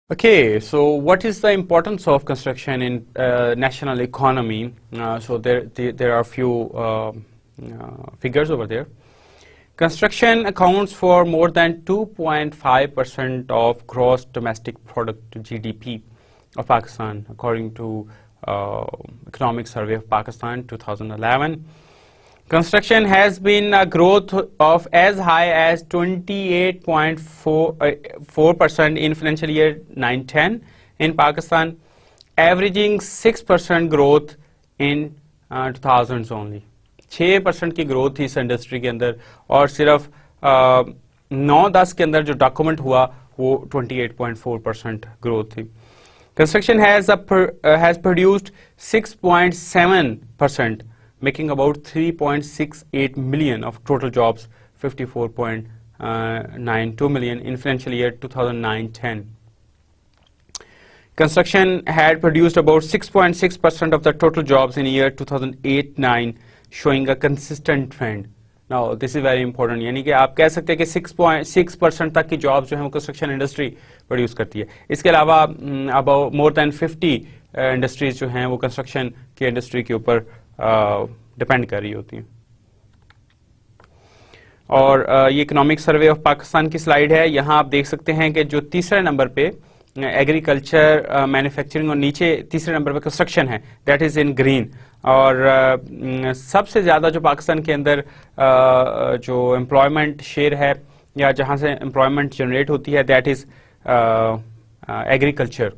Okay, so what is the importance of construction in national economy? So there are few figures over there. Construction accounts for more than 2.5% of gross domestic product to GDP of Pakistan, according to Economic Survey of Pakistan 2011. Construction has been a growth of as high as 28.4% in financial year 9-10 in Pakistan, averaging 6% growth in 2000s only. 6% کی growth تھی اس industry کے اندر, اور صرف 9-10 کے اندر جو document ہوا وہ 28.4% growth تھی. Construction has produced 6.7%, making about 3.68 million of total jobs, 54.92 million in financial year 2009-10. Construction had produced about 6.6% of the total jobs in year 2008-9, showing a consistent trend. Now this is very important, یعنی کہ آپ کہہ سکتے ہیں کہ 6.6% تک کی jobs جو ہیں وہ کنسٹرکشن انڈسٹری پروڈیوس کرتی ہے. اس کے علاوہ about more than 50 انڈسٹریز جو ہیں وہ کنسٹرکشن کی انڈسٹری کے اوپر ڈپینڈ کر رہی ہوتی ہیں. اور یہ اکنامک سروے آف پاکستان کی سلائیڈ ہے. یہاں آپ دیکھ سکتے ہیں کہ جو تیسرے نمبر پہ ایگریکلچر, مینوفیکچرنگ, اور نیچے تیسرے نمبر پہ کنسٹرکشن ہے, دیٹ از ان گرین. اور سب سے زیادہ جو پاکستان کے اندر جو امپلائمنٹ شیئر ہے یا جہاں سے امپلائمنٹ جنریٹ ہوتی ہے, دیٹ از ایگریکلچر.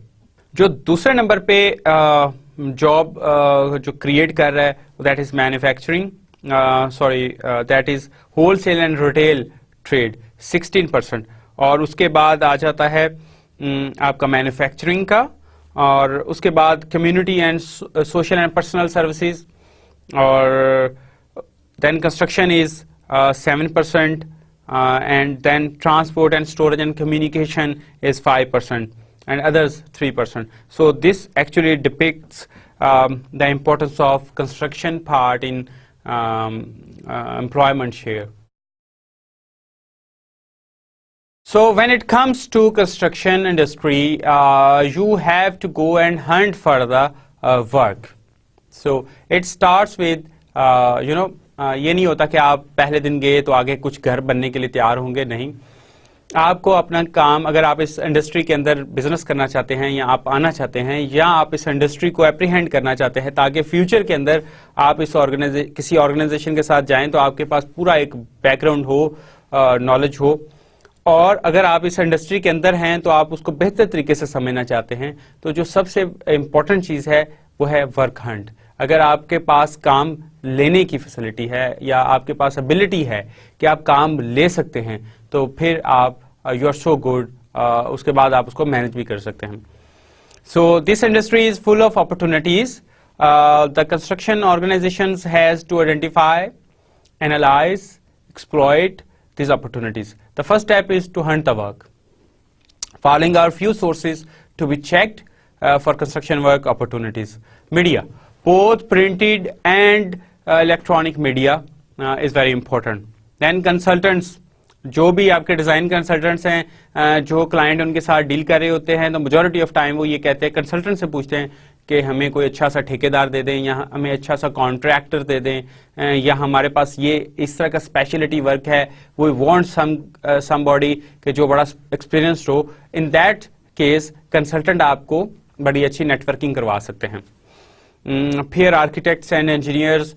جو دوسرے نمبر پہ جاب جو کریٹ کر رہا ہے that is manufacturing, that is wholesale and retail trade 16%. اور اس کے بعد آ جاتا ہے آپ کا مینوفیکچرنگ کا, اور اس کے بعد community and social and personal services, اور then construction is 7%, and then transport and storage and communication is 5%, and others 3%. So this actually depicts the importance of construction part in employment share. So when it comes to construction industry, you have to go and hunt for the work. So it starts with یہ نہیں ہوتا کہ آپ پہلے دن گئے تو آگے کچھ گھر بننے کے لیے تیار ہوں گے, نہیں. آپ کو اپنا کام, اگر آپ اس انڈسٹری کے اندر بزنس کرنا چاہتے ہیں یا آپ آنا چاہتے ہیں یا آپ اس انڈسٹری کو اپریہینڈ کرنا چاہتے ہیں تاکہ فیوچر کے اندر آپ اس کسی آرگنائزیشن کے ساتھ جائیں تو آپ کے پاس پورا ایک بیک گراؤنڈ ہو, نالج ہو, اور اگر آپ اس انڈسٹری کے اندر ہیں تو آپ اس کو بہتر طریقے سے سمجھنا چاہتے ہیں, تو جو سب سے امپورٹنٹ چیز ہے وہ ہے ورک ہنٹ. اگر آپ کے پاس کام لینے کی فیسلٹی ہے یا آپ کے پاس ابیلٹی ہے کہ آپ کام لے سکتے ہیں تو پھر آپ یو آر سو گڈ, اس کے بعد آپ اس کو مینج بھی کر سکتے ہیں. So this industry is full of opportunities. The construction organisations has to identify, analyse, exploit these opportunities. The first step is to hunt the work. Following are few sources to be checked for construction work opportunities. Media, both printed and electronic media is very important. Then consultants, جو بھی آپ کے design consultants ہیں جو client ان کے ساتھ deal کر رہے ہوتے ہیں تو میجورٹی آف ٹائم وہ یہ کہتے ہیں, کنسلٹنٹ سے پوچھتے ہیں کہ ہمیں کوئی اچھا سا ٹھیکیدار دے دیں یا ہمیں اچھا سا کانٹریکٹر دے دیں, یا ہمارے پاس یہ اس طرح کا اسپیشلٹی ورک ہے, وی وانٹ سم باڈی کہ جو بڑا experienced who. In that case consultant آپ کو بڑی اچھی نیٹ ورکنگ کروا سکتے ہیں. پھر آرکیٹیکٹس اینڈ انجینئرز,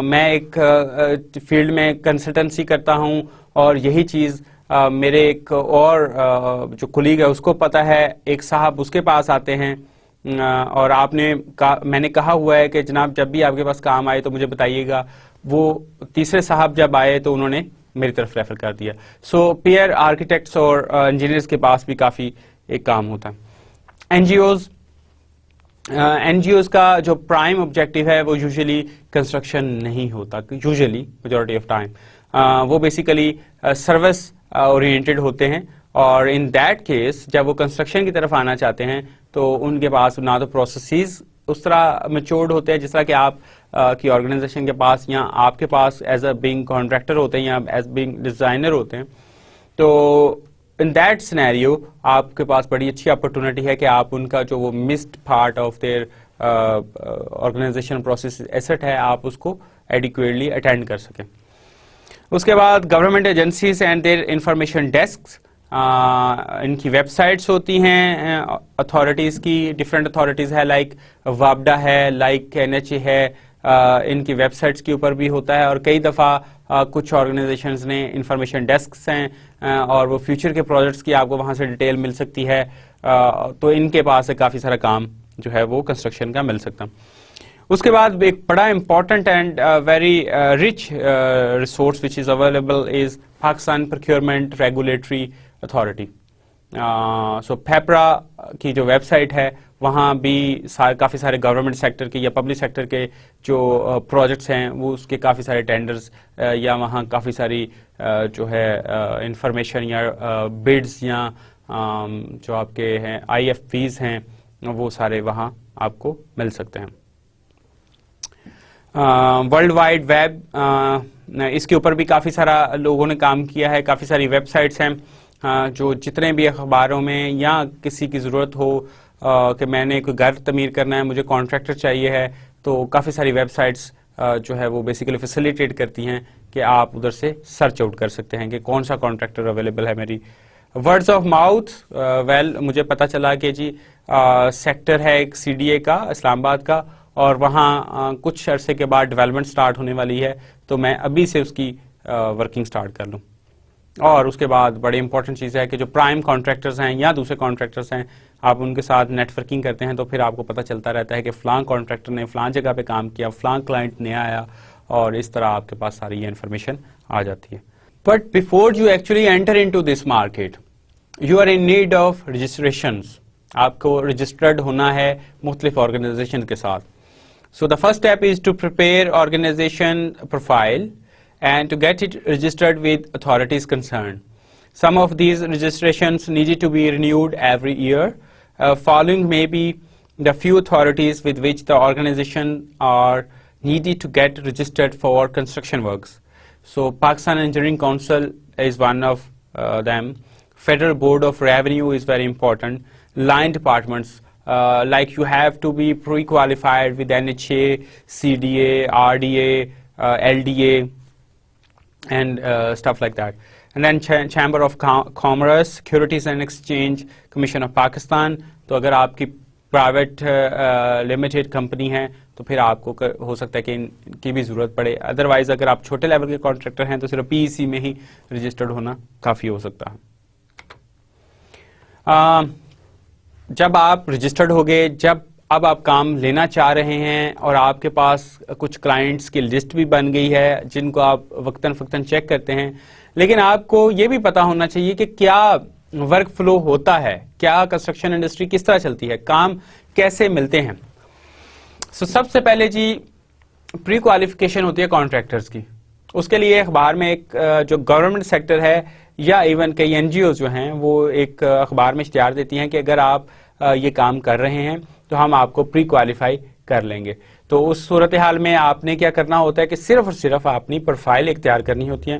میں ایک فیلڈ میں کنسلٹنسی کرتا ہوں اور یہی چیز میرے ایک اور جو کولیگ ہے اس کو پتہ ہے, ایک صاحب اس کے پاس آتے ہیں اور میں نے کہا ہوا ہے کہ جناب جب بھی آپ کے پاس کام آئے تو مجھے بتائیے گا. وہ تیسرے صاحب جب آئے تو انہوں نے میری طرف ریفر کر دیا. سو پیئر آرکیٹیکٹس اور انجینئرس کے پاس بھی کافی ایک کام ہوتا ہے. این جی اوز کا جو پرائم آبجیکٹو ہے وہ یوزلی کنسٹرکشن نہیں ہوتا, یوزلی میجورٹی آف ٹائم وہ بیسیکلی سروس اورینٹیڈ ہوتے ہیں, اور ان دیٹ کیس جب وہ کنسٹرکشن کی طرف آنا چاہتے ہیں تو ان کے پاس نہ تو پروسیسز اس طرح میچورڈ ہوتے ہیں جس طرح کہ آپ کی آرگنائزیشن کے پاس یا آپ کے پاس ایز اے بینگ کانٹریکٹر ہوتے ہیں یا ایز بینگ ڈیزائنر ہوتے ہیں. تو ان دیٹ سینیریو آپ کے پاس بڑی اچھی اپرچونٹی ہے کہ آپ ان کا جو وہ missed part of their organisation process ایسٹ ہے آپ اس کو ایڈیکویٹلی اٹینڈ کر سکیں. اس کے بعد government agencies and their information desks, ان کی ویب سائٹس ہوتی ہیں اتھارٹیز کی، ڈفرینٹ اتھارٹیز ہے لائک وابڈا ہے، لائک NHA ہے، ان کی ویب سائٹس کے اوپر بھی ہوتا ہے. اور کئی دفعہ کچھ آرگنائزیشنز نے انفارمیشن ڈیسکس ہیں اور وہ فیوچر کے پروجیکٹس کی آپ کو وہاں سے ڈیٹیل مل سکتی ہے. تو ان کے پاس کافی سارا کام جو ہے وہ کنسٹرکشن کا مل سکتا. اس کے بعد ایک بڑا important and very rich resource which is available is Pakistan procurement regulatory authority. So PPRA کی جو ویب سائٹ ہے وہاں بھی کافی سارے گورنمنٹ سیکٹر کے یا پبلک سیکٹر کے جو پروجیکٹس ہیں وہ اس کے کافی سارے ٹینڈرز یا وہاں کافی ساری جو ہے انفارمیشن یا بڈز یا جو آپ کے ہیں IFPs ہیں وہ سارے وہاں آپ کو مل سکتے ہیں. ورلڈ وائڈ ویب، اس کے اوپر بھی کافی سارا لوگوں نے کام کیا ہے. کافی ساری ویب سائٹس ہیں جو جتنے بھی اخباروں میں یا کسی کی ضرورت ہو کہ میں نے کوئی گھر تعمیر کرنا ہے، مجھے کانٹریکٹر چاہیے ہے، تو کافی ساری ویب سائٹس جو ہے وہ بیسیکلی فیسیلیٹیٹ کرتی ہیں کہ آپ ادھر سے سرچ آؤٹ کر سکتے ہیں کہ کون سا کانٹریکٹر اویلیبل ہے میری. ورڈز آف ماؤتھ، ویل مجھے پتا چلا کہ جی سیکٹر ہے ایک CDA کا اسلام آباد کا اور وہاں کچھ عرصے کے بعد ڈیولپمنٹ سٹارٹ ہونے والی ہے، تو میں ابھی سے اس کی ورکنگ سٹارٹ کر لوں. اور اس کے بعد بڑی امپورٹنٹ چیز ہے کہ جو پرائم کانٹریکٹرز ہیں یا دوسرے کانٹریکٹرز ہیں آپ ان کے ساتھ نیٹ ورکنگ کرتے ہیں تو پھر آپ کو پتہ چلتا رہتا ہے کہ فلاں کانٹریکٹر نے فلاں جگہ پہ کام کیا، فلاں کلائنٹ نیا آیا، اور اس طرح آپ کے پاس ساری یہ انفارمیشن آ جاتی ہے. But before you actually enter into this market you are in need of registrations. آپ کو رجسٹرڈ ہونا ہے مختلف آرگنائزیشن کے ساتھ. So the first step is to prepare organization profile and to get it registered with authorities concerned. Some of these registrations needed to be renewed every year. Following may be the few authorities with which the organization are needed to get registered for construction works. So Pakistan Engineering Council is one of them. Federal Board of Revenue is very important. Line departments, like you have to be pre-qualified with NHA, CDA, RDA, LDA and stuff like that. And then Chamber of Commerce, Securities and Exchange Commission of Pakistan. تو اگر آپ کی private limited company ہے تو پھر آپ کو ہو سکتا ہے کہ ان کی بھی ضرورت پڑے. ادروائز اگر آپ چھوٹے لیول کے کانٹریکٹر ہیں تو صرف PEC میں ہی رجسٹرڈ ہونا کافی ہو سکتا ہے. جب آپ رجسٹرڈ ہو گئے، جب اب آپ کام لینا چاہ رہے ہیں اور آپ کے پاس کچھ کلائنٹس کی لسٹ بھی بن گئی ہے جن کو آپ وقتاً فوقتاً چیک کرتے ہیں، لیکن آپ کو یہ بھی پتا ہونا چاہیے کہ کیا ورک فلو ہوتا ہے، کیا کنسٹرکشن انڈسٹری کس طرح چلتی ہے، کام کیسے ملتے ہیں. سب سے پہلے جی پری کوالیفیکیشن ہوتی ہے کانٹریکٹرز کی. اس کے لیے اخبار میں ایک جو گورنمنٹ سیکٹر ہے یا ایون کئی NGOs جو ہیں وہ ایک اخبار میں اشتہار دیتی ہیں کہ اگر آپ یہ کام کر رہے ہیں تو ہم آپ کو پری کوالیفائی کر لیں گے. تو اس صورتحال میں آپ نے کیا کرنا ہوتا ہے کہ صرف اور صرف اپنی پروفائل اختیار کرنی ہوتی ہے،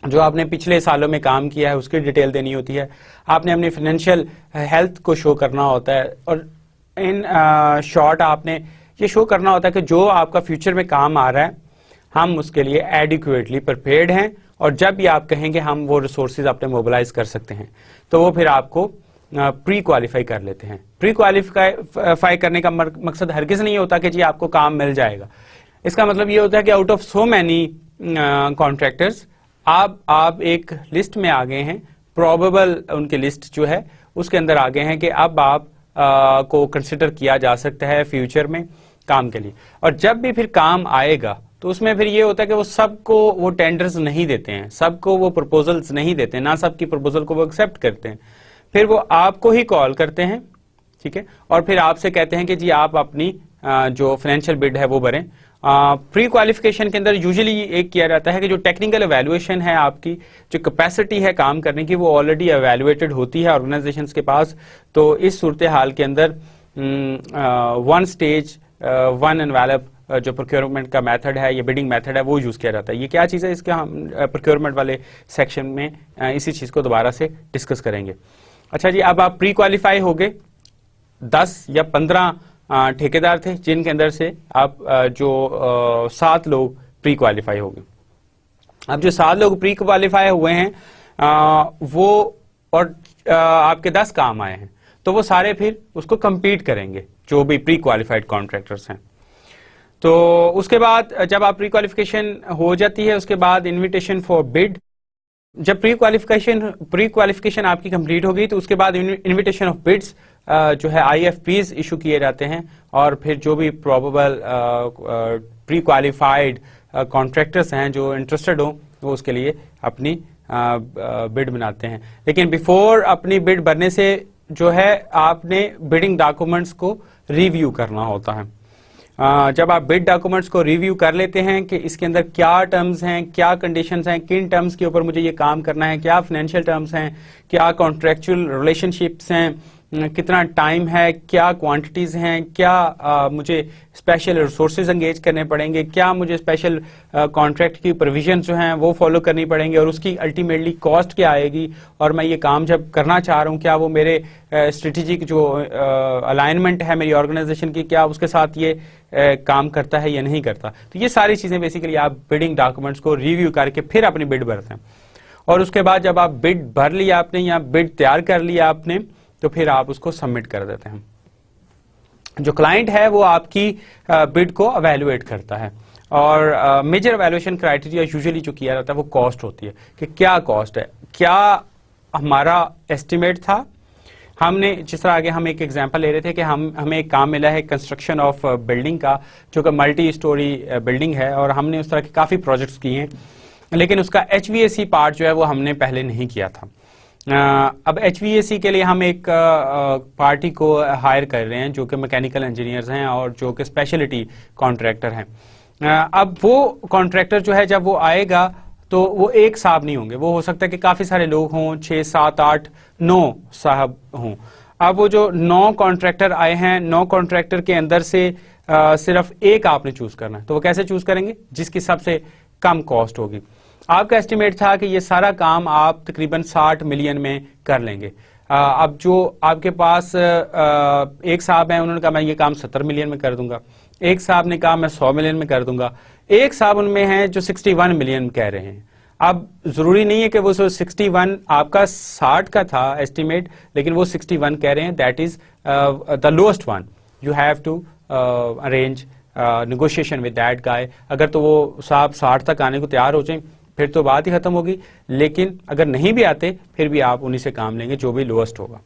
جو آپ نے پچھلے سالوں میں کام کیا ہے اس کی ڈیٹیل دینی ہوتی ہے، آپ نے اپنی فائنینشیل ہیلتھ کو شو کرنا ہوتا ہے، اور ان شارٹ آپ نے یہ شو کرنا ہوتا ہے کہ جو آپ کا فیوچر میں کام آ رہا ہے ہم اس کے لیے ایڈیکویٹلی پریپیئرڈ ہیں، اور جب بھی آپ کہیں گے ہم وہ ریسورسز اپنے موبلائز کر سکتے ہیں تو وہ پھر آپ کو پری کوالیفائی کر لیتے ہیں. پری کوالیفائی کرنے کا مقصد ہرگز نہیں ہوتا کہ جی آپ کو کام مل جائے گا. اس کا مطلب یہ ہوتا ہے کہ out of so many contractors آپ ایک لسٹ میں آ گئے ہیں، پروبیبل ان کی لسٹ جو ہے اس کے اندر آ گئے ہیں کہ اب آپ کو کنسیڈر کیا جا سکتا ہے فیوچر میں کام کے لیے. اور جب بھی پھر کام آئے گا تو اس میں پھر یہ ہوتا ہے کہ وہ سب کو وہ ٹینڈرز نہیں دیتے ہیں، سب کو وہ پرپوزلز نہیں دیتے، نہ سب کی پرپوزل کو وہ ایکسیپٹ کرتے ہیں. پھر وہ آپ کو ہی کال کرتے ہیں، ٹھیک ہے، اور پھر آپ سے کہتے ہیں کہ جی آپ اپنی جو فائنینشیل بڈ ہے وہ بھریں. پری کوالیفیکیشن کے اندر یوزلی ایک کیا جاتا ہے کہ جو ٹیکنیکل ایویلویشن ہے، آپ کی جو کیپیسٹی ہے کام کرنے کی وہ آلریڈی ایویلویٹڈ ہوتی ہے آرگنائزیشنز کے پاس. تو اس صورتحال کے اندر ون اسٹیج ون انویلپ جو پروکیورمنٹ کا میتھڈ ہے یا بڈنگ میتھڈ ہے وہ یوز کیا جاتا ہے. یہ کیا چیز ہے, اس کے ہم پروکیورمنٹ والے سیکشن میں اسی چیز کو دوبارہ سے ڈسکس کریں گے. اچھا جی, اب آپ پری کوالیفائی ہو گئے, 10 یا 15 ٹھیکیدار تھے جن کے اندر سے آپ جو 7 لوگ پری کوالیفائی ہو گئے. اب جو 7 لوگ پری کوالیفائی ہوئے ہیں وہ اور آپ کے 10 کام آئے ہیں, تو وہ سارے پھر اس کو کمپیٹ کریں گے جو بھی پری کوالیفائڈ کانٹریکٹرز ہیں. تو اس کے بعد جب آپ پری کوالیفیکیشن ہو جاتی ہے اس کے بعد انویٹیشن فار بڈ. جب پری کوالیفیکیشن آپ کی کمپلیٹ ہو گئی تو اس کے بعد انویٹیشن آف بڈس جو ہے آئی ایف پیز ایشو کیے جاتے ہیں, اور پھر جو بھی پروبیبل پری کوالیفائڈ کانٹریکٹرز ہیں جو انٹرسٹڈ ہوں وہ اس کے لیے اپنی بڈ بناتے ہیں. لیکن بیفور اپنی بڈ بننے سے جو ہے آپ نے بڈنگ ڈاکومنٹس کو ریویو کرنا ہوتا ہے. جب آپ بڈ ڈاکومنٹس کو ریویو کر لیتے ہیں کہ اس کے اندر کیا ٹرمز ہیں, کیا کنڈیشنز ہیں, کن ٹرمز کے اوپر مجھے یہ کام کرنا ہے, کیا فائنینشیل ٹرمز ہیں, کیا کانٹریکچوئل ریلیشن شپس ہیں, کتنا ٹائم ہے, کیا کوانٹیٹیز ہیں, کیا مجھے اسپیشل ریسورسز انگیج کرنے پڑیں گے, کیا مجھے اسپیشل کانٹریکٹ کی پروویژن جو ہیں وہ فالو کرنی پڑیں گے, اور اس کی الٹیمیٹلی کاسٹ کیا آئے گی, اور میں یہ کام جب کرنا چاہ رہا ہوں کیا وہ میرے اسٹریٹجک جو الائنمنٹ ہے میری آرگنائزیشن کی کیا اس کے ساتھ یہ کام کرتا ہے یا نہیں کرتا. تو یہ ساری چیزیں بیسیکلی آپ بڈنگ ڈاکومنٹس کو ریویو کر کے پھر اپنی بڈ بھرتے ہیں, اور اس کے بعد جب آپ بڈ بھر لیا آپ نے یا بڈ تیار کر لیا آپ نے تو پھر آپ اس کو سبمٹ کر دیتے ہیں. جو کلائنٹ ہے وہ آپ کی بڈ کو ایویلویٹ کرتا ہے, اور میجر ایویلویشن کرائٹیریا یوزلی جو کیا جاتا ہے وہ کاسٹ ہوتی ہے کہ کیا کاسٹ ہے, کیا ہمارا ایسٹیمیٹ تھا. ہم نے جس طرح آگے ہم ایک ایگزامپل لے رہے تھے کہ ہمیں ایک کام ملا ہے کنسٹرکشن آف بلڈنگ کا جو کہ ملٹی اسٹوری بلڈنگ ہے, اور ہم نے اس طرح کے کافی پروجیکٹس کیے ہیں, لیکن اس کا ایچ وی اے سی پارٹ جو ہے وہ ہم نے پہلے نہیں کیا تھا. اب ایچ وی اے سی کے لیے ہم ایک پارٹی کو ہائر کر رہے ہیں جو کہ میکینیکل انجینئرز ہیں اور جو کہ اسپیشلٹی کانٹریکٹر ہیں. اب وہ کانٹریکٹر جو ہے جب وہ آئے گا تو وہ ایک صاحب نہیں ہوں گے, وہ ہو سکتا ہے کہ کافی سارے لوگ ہوں, 6 7 8 9 صاحب ہوں. اب وہ جو 9 کانٹریکٹر آئے ہیں, 9 کانٹریکٹر کے اندر سے صرف ایک آپ نے چوز کرنا ہے, تو وہ کیسے چوز کریں گے؟ جس کی سب سے کم کاسٹ ہوگی. آپ کا ایسٹیمیٹ تھا کہ یہ سارا کام آپ تقریباً 60 ملین میں کر لیں گے. اب جو آپ کے پاس ایک صاحب ہیں انہوں نے کہا میں یہ کام 70 ملین میں کر دوں گا, ایک صاحب نے کہا میں 100 ملین میں کر دوں گا, ایک صاحب ان میں ہیں جو 61 ملین کہہ رہے ہیں. اب ضروری نہیں ہے کہ وہ 61 آپ کا 60 کا تھا ایسٹیمیٹ, لیکن وہ 61 کہہ رہے ہیں, that is the lost one. You have to arrange negotiation with that guy. اگر تو وہ صاحب 60 تک آنے کو تیار ہو جائیں پھر تو بات ہی ختم ہوگی, لیکن اگر نہیں بھی آتے پھر بھی آپ انہی سے کام لیں گے جو بھی لوسٹ ہوگا.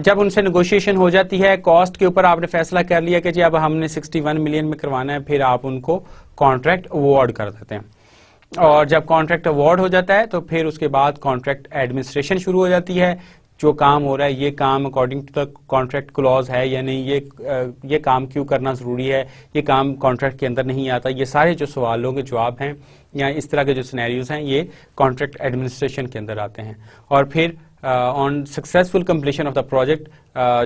جب ان سے نیگوشیشن ہو جاتی ہے کاسٹ کے اوپر, آپ نے فیصلہ کر لیا کہ جی اب ہم نے 61 ملین میں کروانا ہے, پھر آپ ان کو کانٹریکٹ اوارڈ کر دیتے ہیں. اور جب کانٹریکٹ اوارڈ ہو جاتا ہے تو پھر اس کے بعد کانٹریکٹ ایڈمنسٹریشن شروع ہو جاتی ہے. جو کام ہو رہا ہے یہ کام according to the contract close ہے یا نہیں, یہ کام کیوں کرنا ضروری ہے, یہ کام کانٹریکٹ کے اندر نہیں آتا, یہ سارے جو سوالوں کے جواب ہیں یا اس طرح کے جو سینیریوز ہیں یہ کانٹریکٹ ایڈمنسٹریشن کے اندر آتے ہیں. اور پھر on successful completion of the project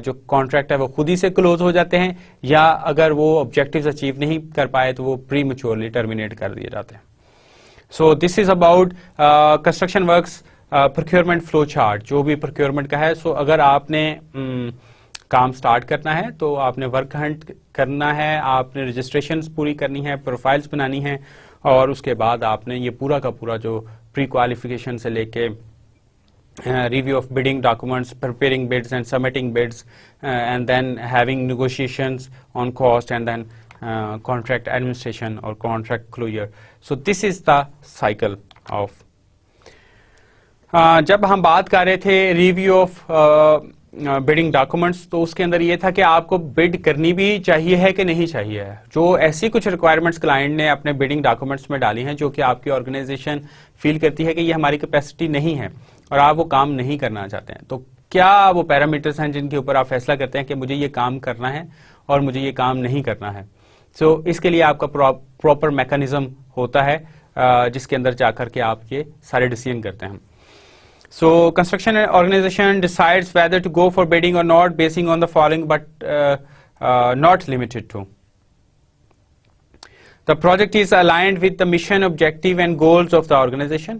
جو کانٹریکٹ ہے وہ خود ہی سے کلوز ہو جاتے ہیں, یا اگر وہ آبجیکٹیوز اچیو نہیں کر پائے تو وہ پری میچورلی ٹرمینیٹ کر دیے جاتے ہیں. So this is about construction works procurement flow chart جو بھی پروکیورمنٹ کا ہے. سو اگر آپ نے کام سٹارٹ کرنا ہے تو آپ نے ورک ہنٹ کرنا ہے, آپ نے رجسٹریشنز پوری کرنی ہے, پروفائلز بنانی ہیں, اور اس کے بعد آپ نے یہ پورا کا پورا جو پری کوالیفیکیشن سے لے کے review of bidding documents, preparing bids and submitting bids, and then having negotiations on cost, and then contract administration or contract closure. So this is the cycle of. جب ہم بات کر رہے تھے ریویو آف بڈنگ ڈاکومنٹس تو اس کے اندر یہ تھا کہ آپ کو بڈ کرنی بھی چاہیے ہے کہ نہیں چاہیے ہے. جو ایسی کچھ ریکوائرمنٹس کلائنٹ نے اپنے بڈنگ ڈاکومنٹس میں ڈالی ہیں جو کہ آپ کی آرگنائزیشن فیل کرتی ہے کہ یہ ہماری کیپیسٹی نہیں ہے اور آپ وہ کام نہیں کرنا چاہتے ہیں, تو کیا وہ پیرامیٹرز ہیں جن کے اوپر آپ فیصلہ کرتے ہیں کہ مجھے یہ کام کرنا ہے اور مجھے یہ کام نہیں کرنا ہے. سو اس کے لیے آپ کا پراپر میکانزم ہوتا ہے جس کے اندر جا کر کے آپ یہ سارے ڈیسیژن کرتے ہیں. So construction organization decides whether to go for bidding or not, basing on the following, but not limited to. The project is aligned with the mission, objective and goals of the organization.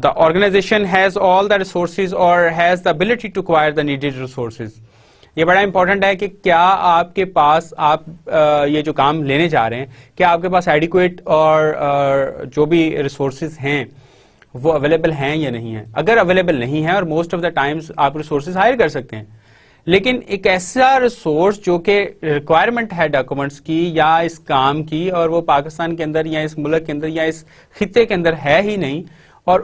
The organization has all the resources or has the ability to acquire the needed resources. یہ بڑا important ہے کہ کیا آپ کے پاس آپ یہ جو کام لینے جا رہے ہیں, کیا آپ کے پاس ایڈیکویٹ اور جو بھی ریسورسز ہیں وہ اویلیبل ہیں یا نہیں ہیں. اگر اویلیبل نہیں ہے, اور موسٹ آف دا ٹائمز آپ ریسورسز ہائر کر سکتے ہیں, لیکن ایک ایسا ریسورس جو کہ ریکوائرمنٹ ہے ڈاکومنٹس کی یا اس کام کی, اور وہ پاکستان کے اندر یا اس ملک کے اندر یا اس خطے کے اندر ہے ہی نہیں, اور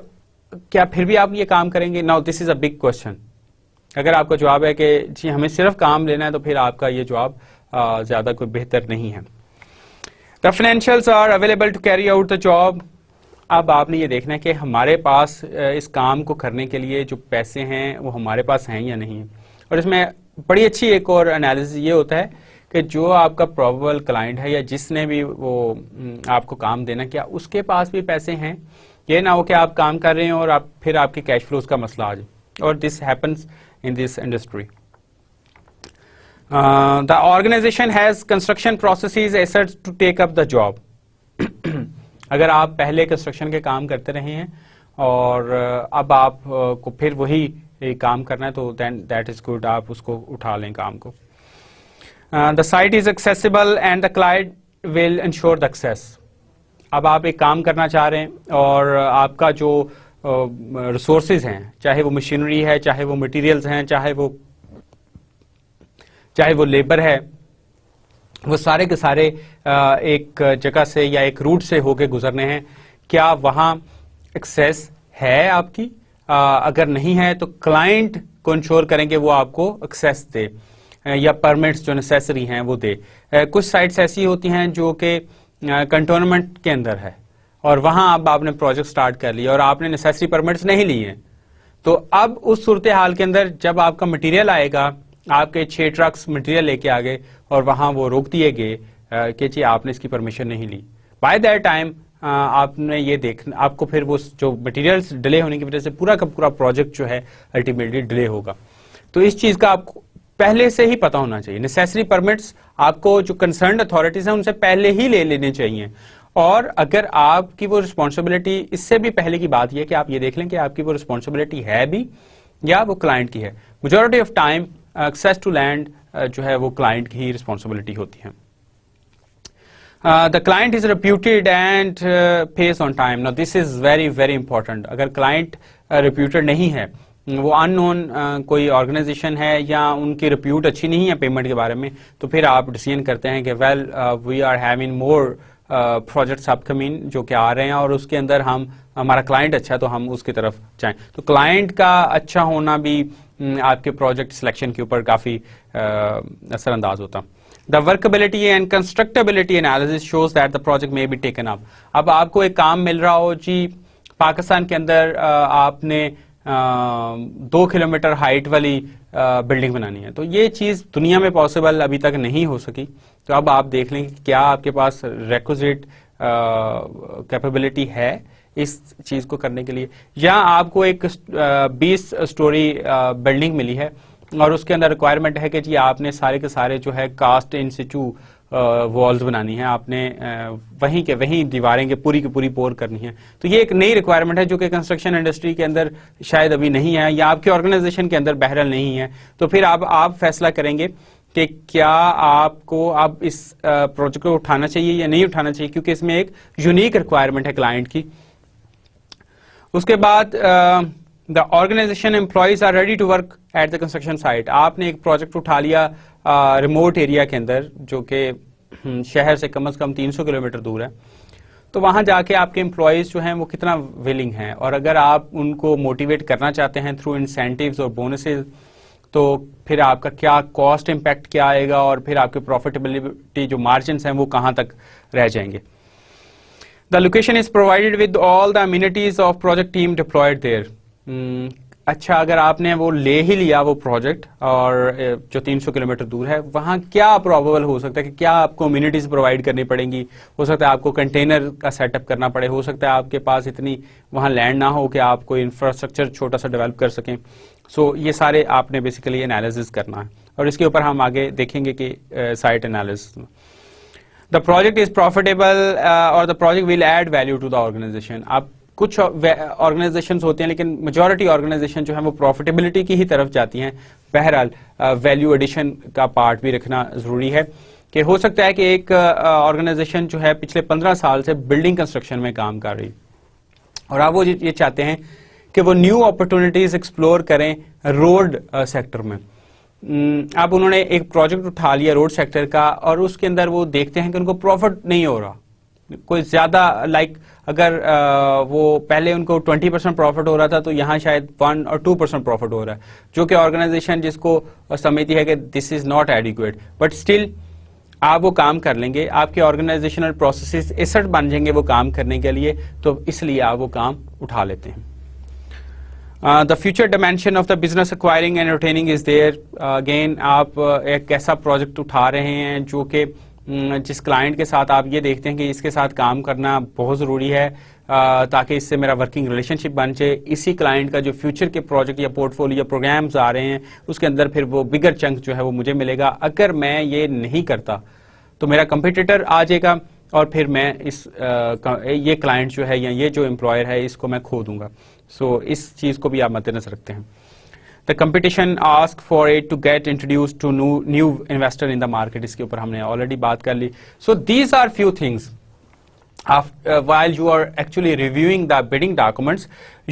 کیا پھر بھی آپ یہ کام کریں گے؟ Now this is a big question. اگر آپ کا جواب ہے کہ جی ہمیں صرف کام لینا ہے, تو پھر آپ کا یہ جواب زیادہ کوئی بہتر نہیں ہے. The financials are available to carry out the job. اب آپ نے یہ دیکھنا ہے کہ ہمارے پاس اس کام کو کرنے کے لیے جو پیسے ہیں وہ ہمارے پاس ہیں یا نہیں. اور اس میں بڑی اچھی ایک اور انالیسس یہ ہوتا ہے کہ جو آپ کا پروبیبل کلائنٹ ہے یا جس نے بھی وہ آپ کو کام دینا, کیا اس کے پاس بھی پیسے ہیں. یہ نہ ہو کہ آپ کام کر رہے ہیں اور پھر آپ کے کیش فلوز کا مسئلہ آ جائے. اور this happens in this industry. The organization has construction processes assets to take up the job. اگر آپ پہلے کنسٹرکشن کے کام کرتے رہے ہیں اور اب آپ کو پھر وہی کام کرنا ہے, تو then that is good, آپ اس کو اٹھا لیں کام کو. The site is accessible and the client will ensure the access. اب آپ ایک کام کرنا چاہ رہے ہیں اور آپ کا جو ریسورسز ہیں, چاہے وہ مشینری ہے, چاہے وہ مٹیریلز ہیں, چاہے وہ لیبر ہے, وہ سارے کے سارے ایک جگہ سے یا ایک روٹ سے ہو کے گزرنے ہیں. کیا وہاں ایکسیس ہے آپ کی؟ اگر نہیں ہے تو کلائنٹ کو انشور کریں کہ وہ آپ کو ایکسیس دے یا پرمٹس جو نیسیسری ہیں وہ دے. کچھ سائٹس ایسی ہوتی ہیں جو کہ کنٹونمنٹ کے اندر ہے اور وہاں اب آپ نے پروجیکٹ سٹارٹ کر لیا اور آپ نے نیسیسری پرمٹس نہیں لیے ہیں, تو اب اس صورتحال کے اندر جب آپ کا مٹیریل آئے گا, آپ کے 6 ٹرکس مٹیریل لے کے آگے اور وہاں وہ روک دیے گئے کہ جی آپ نے اس کی پرمیشن نہیں لی. بائی دیٹ ٹائم آپ نے یہ دیکھنا, آپ کو پھر وہ جو مٹیریلس ڈیلے ہونے کی وجہ سے پورا کا پورا پروجیکٹ جو ہے الٹیمیٹلی ڈیلے ہوگا. تو اس چیز کا آپ کو پہلے سے ہی پتا ہونا چاہیے. نیسیسری پرمٹس آپ کو جو کنسرنڈ اتھارٹیز ہیں ان سے پہلے ہی لے لینے چاہیے. اور اگر آپ کی وہ رسپانسبلٹی, اس سے بھی پہلے کی بات یہ کہ آپ یہ دیکھ لیں کہ آپ کی وہ رسپانسبلٹی ہے بھی یا وہ کلائنٹ کی ہے. Majority of time access to land جو ہے وہ کلائنٹ کی ہی رسپانسبلٹی ہوتی ہے. The client is reputed and pays on time. Now this is very very important. اگر کلائنٹ reputed نہیں ہے, وہ ان نون کوئی آرگنائزیشن ہے یا ان کی ریپیوٹ اچھی نہیں ہے پیمنٹ کے بارے میں, تو پھر آپ ڈیسیژن کرتے ہیں کہ well we are having more projects upcoming جو کہ آ رہے ہیں اور اس کے اندر ہمارا کلائنٹ اچھا ہے تو ہم اس کی طرف جائیں. تو کلائنٹ کا اچھا ہونا بھی آپ کے پروجیکٹ سلیکشن کے اوپر کافی اثر انداز ہوتا. The workability and constructability analysis shows that the project may be taken up. اب آپ کو ایک کام مل رہا ہو جی پاکستان کے اندر, آپ نے 2 کلومیٹر ہائٹ والی بلڈنگ بنانی ہے, تو یہ چیز دنیا میں پاسبل ابھی تک نہیں ہو سکی. تو اب آپ دیکھ لیں کہ کیا آپ کے پاس ریکوزٹ کیپیبلٹی ہے اس چیز کو کرنے کے لیے, یا آپ کو ایک 20 اسٹوری بلڈنگ ملی ہے اور اس کے اندر ریکوائرمنٹ ہے کہ جی آپ نے سارے کے سارے جو ہے کاسٹ ان سیچو والز بنانی ہے, آپ نے وہیں کے وہیں دیواریں کے پوری کی پوری پور کرنی ہے. تو یہ ایک نئی ریکوائرمنٹ ہے جو کہ کنسٹرکشن انڈسٹری کے اندر شاید ابھی نہیں ہے یا آپ کی آرگنائزیشن کے اندر بہرحال نہیں ہے. تو پھر آپ فیصلہ کریں گے کہ کیا آپ کو اب اس پروجیکٹ کو اٹھانا چاہیے یا نہیں اٹھانا چاہیے, کیونکہ اس میں ایک یونیک ریکوائرمنٹ ہے کلائنٹ کی. اس کے بعد the organization employees are ready to work at the construction site. آپ نے ایک پروجیکٹ اٹھا لیا ریموٹ ایریا کے اندر جو کہ شہر سے کم از کم 300 کلومیٹر دور ہے, تو وہاں جا کے آپ کے امپلائیز جو ہیں وہ کتنا ویلنگ ہیں, اور اگر آپ ان کو موٹیویٹ کرنا چاہتے ہیں تھرو انسینٹیوز اور بونسز, تو پھر آپ کا کیا کاسٹ امپیکٹ کیا آئے گا اور پھر آپ کے پروفیٹیبلٹی جو مارجنس ہیں وہ کہاں تک رہ جائیں گے. The location is provided with all the amenities of project team deployed there. اچھا اگر آپ نے وہ لے ہی لیا وہ پروجیکٹ اور جو 300 کلومیٹر دور ہے, وہاں کیا پروبیبل ہو سکتا ہے کہ کیا آپ کو امیونٹیز پرووائڈ کرنی پڑیں گی. ہو سکتا ہے آپ کو کنٹینر کا سیٹ اپ کرنا پڑے, ہو سکتا ہے آپ کے پاس اتنی وہاں لینڈ نہ ہو کہ آپ کو انفراسٹرکچر چھوٹا سا ڈیولپ کر سکیں. سو یہ سارے آپ نے بیسیکلی انالیسس کرنا ہے, اور اس کے اوپر ہم آگے دیکھیں گے کہ site analysis. The project is profitable اور the project will add value to the organisation. آپ کچھ آرگنائزیشنز ہوتے ہیں لیکن میجورٹی آرگنائزیشن جو ہیں وہ پروفیٹیبلٹی کی ہی طرف جاتی ہیں. بہرحال ویلیو ایڈیشن کا پارٹ بھی رکھنا ضروری ہے کہ ہو سکتا ہے کہ ایک آرگنائزیشن جو ہے پچھلے 15 سال سے بلڈنگ کنسٹرکشن میں کام کر رہی, اور آپ وہ یہ چاہتے ہیں کہ وہ نیو اپرچونیٹیز ایکسپلور کریں روڈ سیکٹر میں. اب انہوں نے ایک پروجیکٹ اٹھا لیا روڈ سیکٹر کا, اور اس کے اندر وہ دیکھتے ہیں کہ ان کو پروفٹ نہیں ہو رہا کوئی زیادہ, لائک اگر وہ پہلے ان کو 20% پروفٹ ہو رہا تھا تو یہاں شاید 1 اور 2% پروفٹ ہو رہا ہے, جو کہ آرگنائزیشن جس کو سمجھتی ہے کہ this is not adequate, but still آپ وہ کام کر لیں گے. آپ کے آرگنائزیشنل پروسیسز ایسٹ بن جائیں گے وہ کام کرنے کے لیے, تو اس لیے آپ وہ کام اٹھا لیتے ہیں. The future dimension of the business acquiring and retaining is there. Again آپ ایک ایسا پروجیکٹ اٹھا رہے ہیں جو کہ جس کلائنٹ کے ساتھ آپ یہ دیکھتے ہیں کہ اس کے ساتھ کام کرنا بہت ضروری ہے تاکہ اس سے میرا ورکنگ ریلیشن شپ بن جائے. اسی کلائنٹ کا جو فیوچر کے پروجیکٹ یا پورٹ فولیو یا پروگرامز آ رہے ہیں اس کے اندر پھر وہ بگر چنک جو ہے وہ مجھے ملے گا. اگر میں یہ نہیں کرتا تو میرا کمپیٹیٹر آ جائے گا اور پھر میں یہ کلائنٹ جو ہے یا یہ جو امپلائر ہے اس کو میں کھو دوں گا. سو اس چیز کو بھی آپ مد نظر رکھتے ہیں. The competition ask for it to get introduced to new investor in the market. اس کے اوپر ہم نے already بات کر لی. So these are few things. While you are actually reviewing the bidding documents,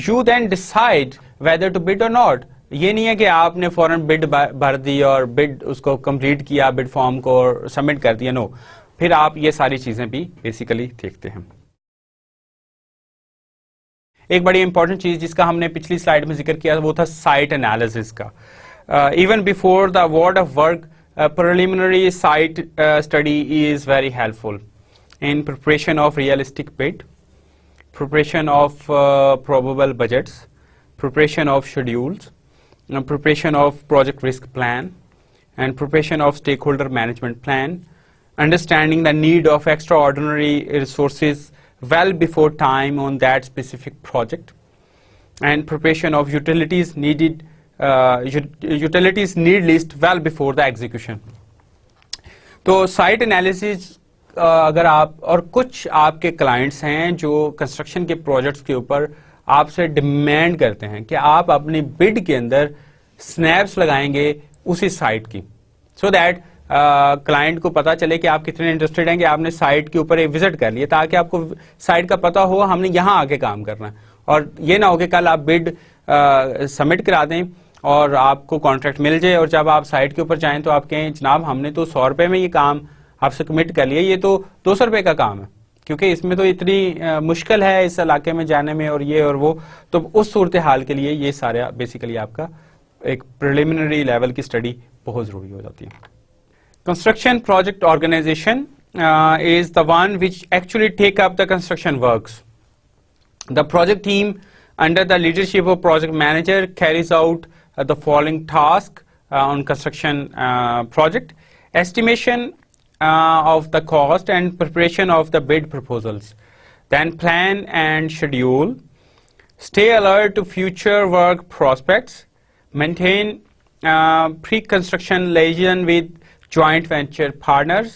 you then decide whether to bid or not. یہ نہیں ہے کہ آپ نے فوراً بڈ بھر دی اور بڈ اس کو کمپلیٹ کیا, بڈ فارم کو سبمٹ کر دیا. نو, پھر آپ یہ ساری چیزیں بھی بیسیکلی دیکھتے ہیں. ایک بڑی امپورٹنٹ چیز جس کا ہم نے پچھلی سلائیڈ میں ذکر کیا وہ تھا سائٹ انالیسس کا. Even before the award of work, preliminary site study is very helpful in preparation of realistic bid, preparation of probable budgets, preparation of schedules, preparation of project risk plan, and preparation of stakeholder management plan, understanding the need of extraordinary resources well before time on that specific project, and preparation of utilities need list well before the execution. تو site analysis اگر آپ اور کچھ آپ کے clients ہیں جو construction کے پروجیکٹس کے اوپر آپ سے ڈیمانڈ کرتے ہیں کہ آپ اپنی بڈ کے اندر سنیپس لگائیں گے اسی سائٹ کی, سو دیٹ کلائنٹ کو پتا چلے کہ آپ کتنے انٹرسٹڈ ہیں کہ آپ نے سائٹ کے اوپر ایک وزٹ کر لیا تاکہ آپ کو سائٹ کا پتا ہو ہم نے یہاں آ کے کام کرنا ہے, اور یہ نہ ہو کہ کل آپ بڈ سبمٹ کرا دیں اور آپ کو کانٹریکٹ مل جائے اور جب آپ سائٹ کے اوپر جائیں تو آپ کہیں جناب ہم نے تو 100 روپے میں یہ کام آپ سے کمٹ کر لیا, یہ تو 200 روپے کا کام ہے کیونکہ اس میں تو اتنی مشکل ہے اس علاقے میں جانے میں اور یہ اور وہ. تو اس صورتحال کے لیے یہ سارا بیسیکلی آپ کا ایک پریلیمنری لیول کی اسٹڈی بہت ضروری ہو جاتی ہے. Construction project organization is the one which actually take up the construction works. The project team under the leadership of project manager carries out the following task on construction project: estimation of the cost and preparation of the bid proposals, then plan and schedule, stay alert to future work prospects, maintain pre-construction liaison with joint venture partners,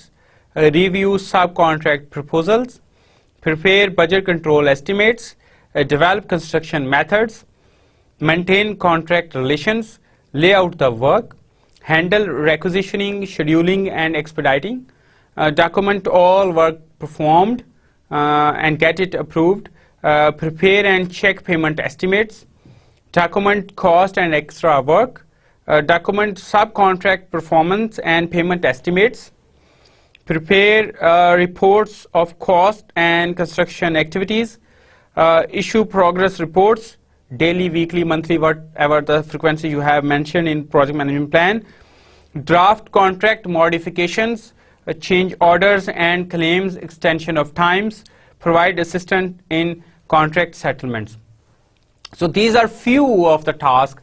review subcontract proposals, prepare budget control estimates, develop construction methods, maintain contract relations, lay out the work, handle requisitioning, scheduling and expediting, document all work performed and get it approved, prepare and check payment estimates, document cost and extra work, document subcontract performance and payment estimates, prepare reports of cost and construction activities, issue progress reports, daily, weekly, monthly, whatever the frequency you have mentioned in project management plan, draft contract modifications, change orders and claims, extension of times, provide assistance in contract settlements. So these are few of the tasks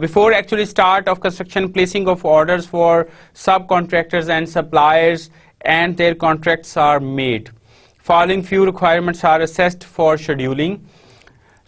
Before actually start of construction, placing of orders for subcontractors and suppliers and their contracts are made. Following few requirements are assessed for scheduling.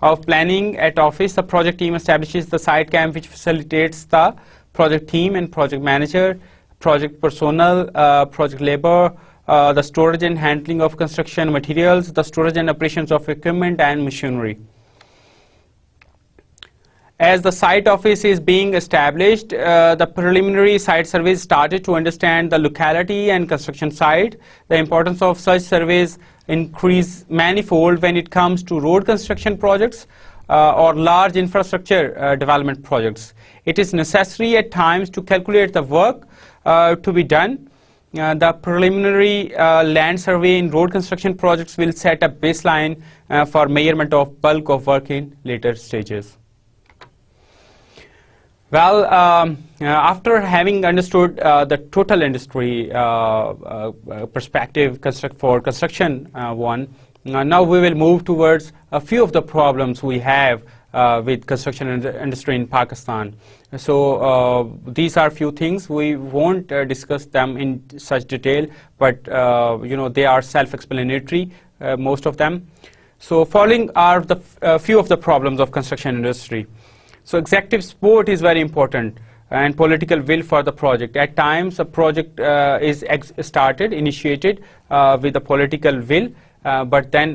of planning at office, the project team establishes the site camp which facilitates the project team and project manager, project personnel, project labor, the storage and handling of construction materials, the storage and operations of equipment and machinery. As the site office is being established, the preliminary site surveys started to understand the locality and construction site. The importance of such surveys increase manifold when it comes to road construction projects or large infrastructure development projects. It is necessary at times to calculate the work to be done. The preliminary land survey in road construction projects will set a baseline for measurement of bulk of work in later stages. Well, after having understood the total industry perspective for construction one, now we will move towards a few of the problems we have with construction industry in Pakistan. So these are few things. We won't discuss them in such detail, but they are self-explanatory, most of them. So following are the few of the problems of construction industry. So executive support is very important and political will for the project. At times a project is initiated with a political will, but then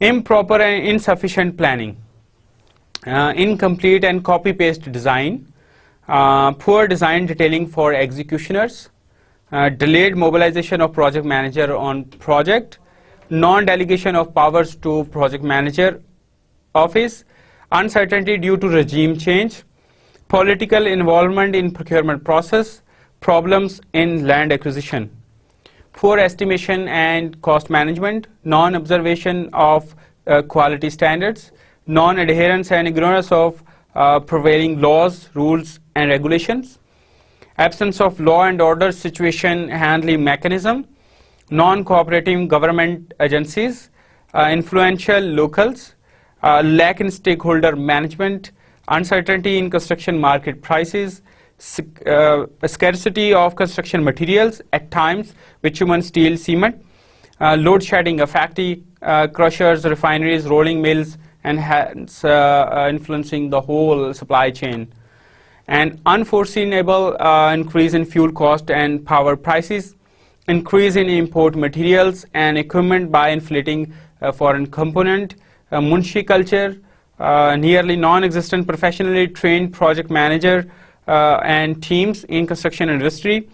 Improper and insufficient planning, incomplete and copy-paste design, poor design detailing for executioners, delayed mobilization of project manager on project, non-delegation of powers to project manager office, uncertainty due to regime change, political involvement in procurement process, problems in land acquisition, poor estimation and cost management, non-observation of quality standards, non-adherence and ignorance of prevailing laws, rules and regulations, absence of law and order situation handling mechanism, non-cooperative government agencies, influential locals, lack in stakeholder management, uncertainty in construction market prices, scarcity of construction materials at times, bitumen, steel, cement, load shedding affecting crushers, refineries, rolling mills, and hence influencing the whole supply chain, and unforeseeable increase in fuel cost and power prices, increase in import materials and equipment by inflating foreign component, munshi culture, nearly non-existent professionally trained project manager and teams in construction industry,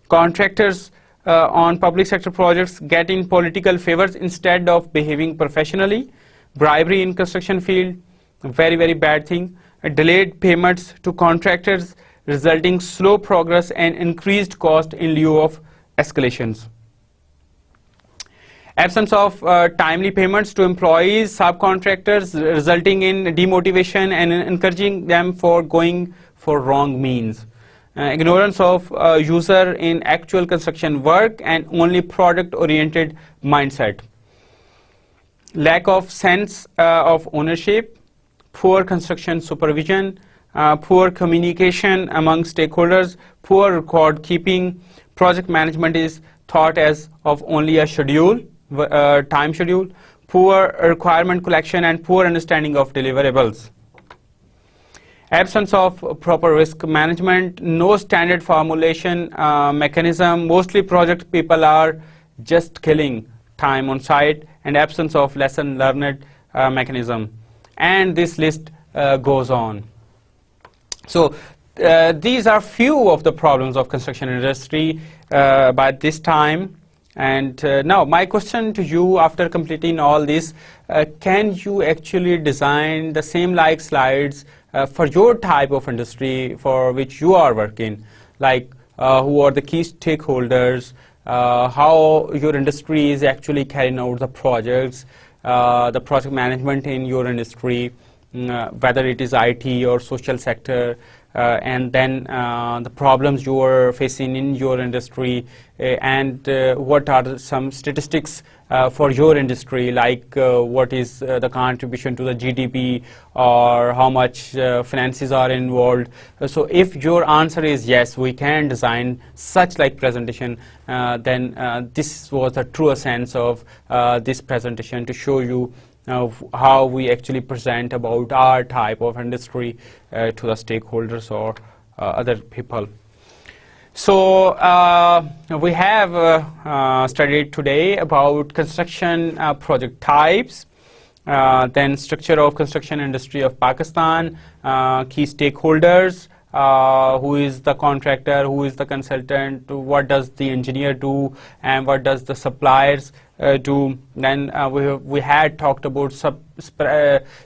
contractors on public sector projects getting political favors instead of behaving professionally, bribery in construction field, very, very bad thing, delayed payments to contractors resulting slow progress and increased cost in lieu of escalations. Absence of timely payments to employees, subcontractors, resulting in demotivation and encouraging them for going for wrong means. Ignorance of user in actual construction work and only product-oriented mindset. Lack of sense of ownership, poor construction supervision, poor communication among stakeholders, poor record keeping. Project management is thought as of only a schedule, time schedule, poor requirement collection and poor understanding of deliverables. Absence of proper risk management, no standard formulation mechanism, mostly project people are just killing time on site, and absence of lesson learned mechanism. And this list goes on. So these are few of the problems of construction industry by this time. And now my question to you, after completing all this, can you actually design the same like slides for your type of industry for which you are working, like who are the key stakeholders, how your industry is actually carrying out the projects, the project management in your industry, whether it is IT or social sector, and then the problems you are facing in your industry, and what are some statistics for your industry, like what is the contribution to the GDP, or how much finances are involved. So if your answer is yes, we can design such like presentation, then this was the true sense of this presentation, to show you how we actually present about our type of industry to the stakeholders or other people. So we have studied today about construction project types, then structure of construction industry of Pakistan, key stakeholders, who is the contractor, who is the consultant, what does the engineer do, and what does the suppliers do. Then we had talked about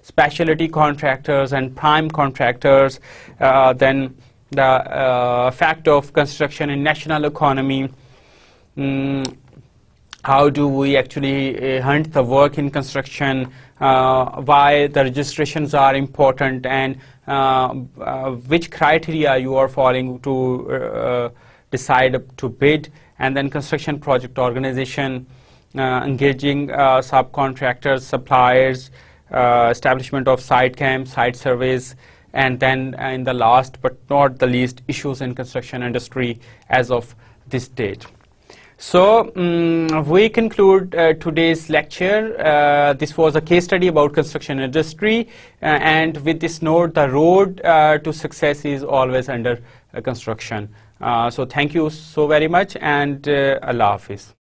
specialty contractors and prime contractors, then the fact of construction in national economy, how do we actually hunt the work in construction, why the registrations are important, and which criteria you are following to decide to bid, and then construction project organization, engaging subcontractors, suppliers, establishment of site camps, site surveys, and then in the last but not the least, issues in construction industry as of this date. So we conclude today's lecture. This was a case study about construction industry, and with this note, the road to success is always under construction. So thank you so very much, and Allah Hafiz.